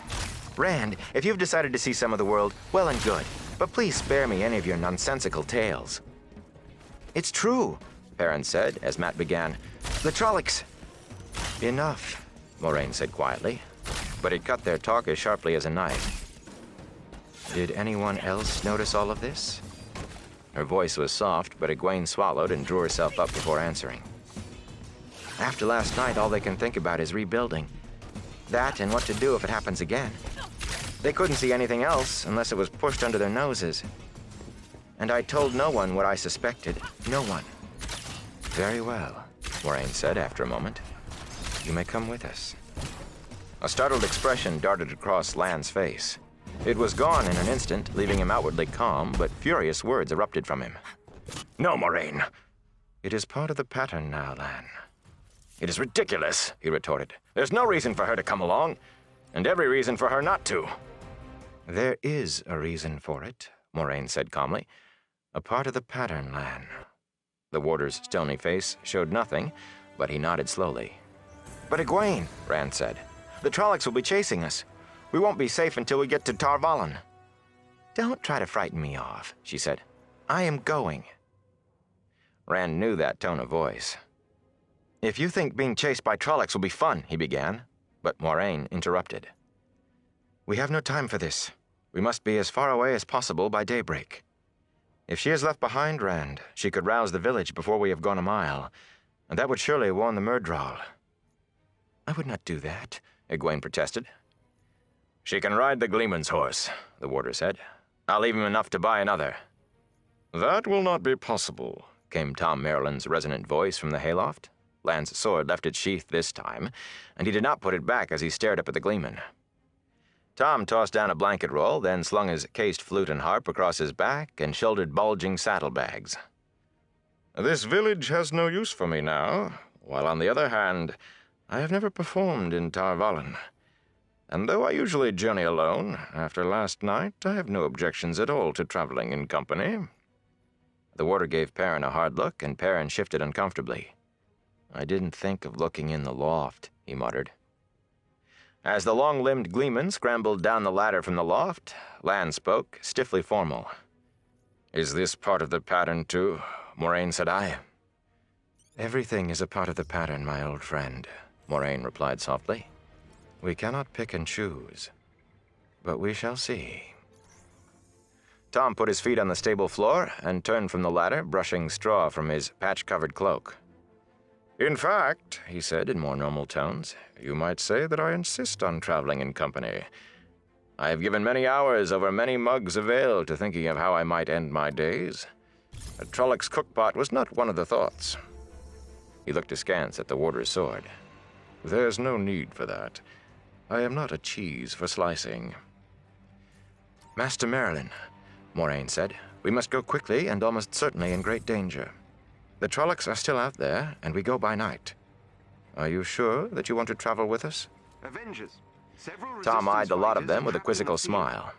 Rand, if you've decided to see some of the world, well and good. But please spare me any of your nonsensical tales. It's true, Perrin said as Matt began. The Trollocs... Enough, Moraine said quietly, but it cut their talk as sharply as a knife. Did anyone else notice all of this? Her voice was soft, but Egwene swallowed and drew herself up before answering. After last night, all they can think about is rebuilding. That and what to do if it happens again. They couldn't see anything else unless it was pushed under their noses. And I told no one what I suspected. No one. Very well, Moraine said after a moment. You may come with us. A startled expression darted across Lan's face. It was gone in an instant, leaving him outwardly calm, but furious words erupted from him. No, Moraine. It is part of the pattern now, Lan. It is ridiculous, he retorted. There's no reason for her to come along, and every reason for her not to. There is a reason for it, Moraine said calmly. A part of the pattern, Lan. The warder's stony face showed nothing, but he nodded slowly. But Egwene, Rand said, the Trollocs will be chasing us. We won't be safe until we get to Tar Valon. Don't try to frighten me off, she said. I am going. Rand knew that tone of voice. If you think being chased by Trollocs will be fun, he began, but Moraine interrupted. We have no time for this. We must be as far away as possible by daybreak. If she is left behind, Rand, she could rouse the village before we have gone a mile, and that would surely warn the Myrddraal. I would not do that, Egwene protested. She can ride the Gleeman's horse, the warder said. I'll leave him enough to buy another. That will not be possible, came Tom Maryland's resonant voice from the hayloft. Lan's sword left its sheath this time, and he did not put it back as he stared up at the Gleeman. Tom tossed down a blanket roll, then slung his cased flute and harp across his back and shouldered bulging saddlebags. This village has no use for me now, while on the other hand, I have never performed in Tar Valon. And though I usually journey alone, after last night I have no objections at all to traveling in company. The warder gave Perrin a hard look, and Perrin shifted uncomfortably. I didn't think of looking in the loft, he muttered. As the long-limbed Gleeman scrambled down the ladder from the loft, Lan spoke, stiffly formal. Is this part of the pattern too? Moraine said I. Everything is a part of the pattern, my old friend, Moraine replied softly. We cannot pick and choose, but we shall see. Tom put his feet on the stable floor and turned from the ladder, brushing straw from his patch-covered cloak. In fact, he said in more normal tones, you might say that I insist on traveling in company. I have given many hours over many mugs of ale to thinking of how I might end my days. A Trollocs cookpot was not one of the thoughts. He looked askance at the warder's sword. There's no need for that. I am not a cheese for slicing. Master Merlin, Moraine said, we must go quickly and almost certainly in great danger. The Trollocs are still out there, and we go by night. Are you sure that you want to travel with us? Avengers. Tom eyed the lot of them with a quizzical smile.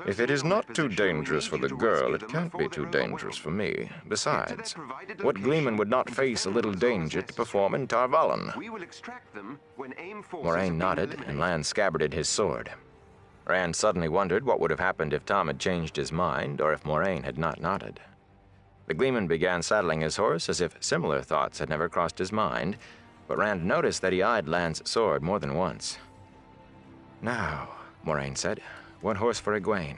If it is not too dangerous for the girl, it can't be too dangerous for me. Besides, what Gleeman would not face a little danger to perform in Tar Valon? Moraine nodded, and Lan scabbarded his sword. Rand suddenly wondered what would have happened if Tom had changed his mind, or if Moraine had not nodded. The Gleeman began saddling his horse as if similar thoughts had never crossed his mind, but Rand noticed that he eyed Lan's sword more than once. Now, Moraine said, what horse for Egwene?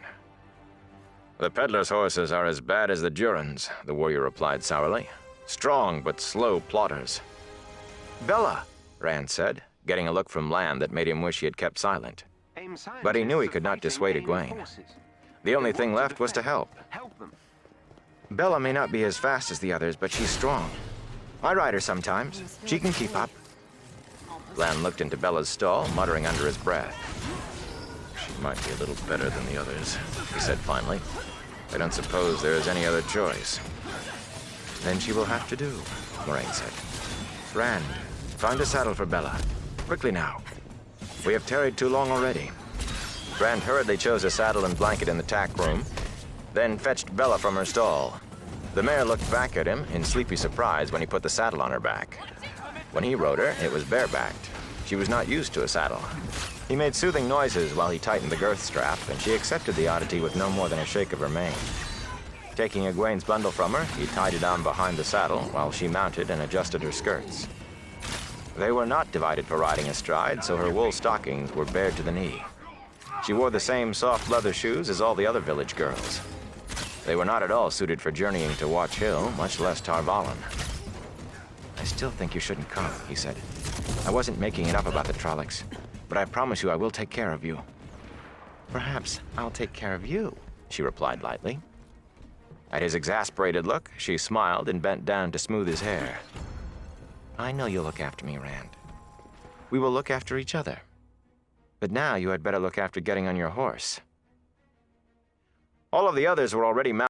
The peddler's horses are as bad as the Durans, the warrior replied sourly. Strong but slow plotters. Bella, Rand said, getting a look from Lan that made him wish he had kept silent. But he knew he could not dissuade Egwene. The only thing left was to help. Bella may not be as fast as the others, but she's strong. I ride her sometimes. She can keep up. Glenn looked into Bella's stall, muttering under his breath. She might be a little better than the others, he said finally. I don't suppose there is any other choice. Then she will have to do, Moraine said. Rand, find a saddle for Bella. Quickly now. We have tarried too long already. Rand hurriedly chose a saddle and blanket in the tack room, then fetched Bella from her stall. The mare looked back at him in sleepy surprise when he put the saddle on her back. When he rode her, it was barebacked. She was not used to a saddle. He made soothing noises while he tightened the girth strap, and she accepted the oddity with no more than a shake of her mane. Taking Egwene's bundle from her, he tied it on behind the saddle while she mounted and adjusted her skirts. They were not divided for riding astride, so her wool stockings were bared to the knee. She wore the same soft leather shoes as all the other village girls. They were not at all suited for journeying to Watch Hill, much less Tarvalon. I still think you shouldn't come, he said. I wasn't making it up about the Trollocs, but I promise you I will take care of you. Perhaps I'll take care of you, she replied lightly. At his exasperated look, she smiled and bent down to smooth his hair. I know you'll look after me, Rand. We will look after each other. But now you had better look after getting on your horse. All of the others were already mounted.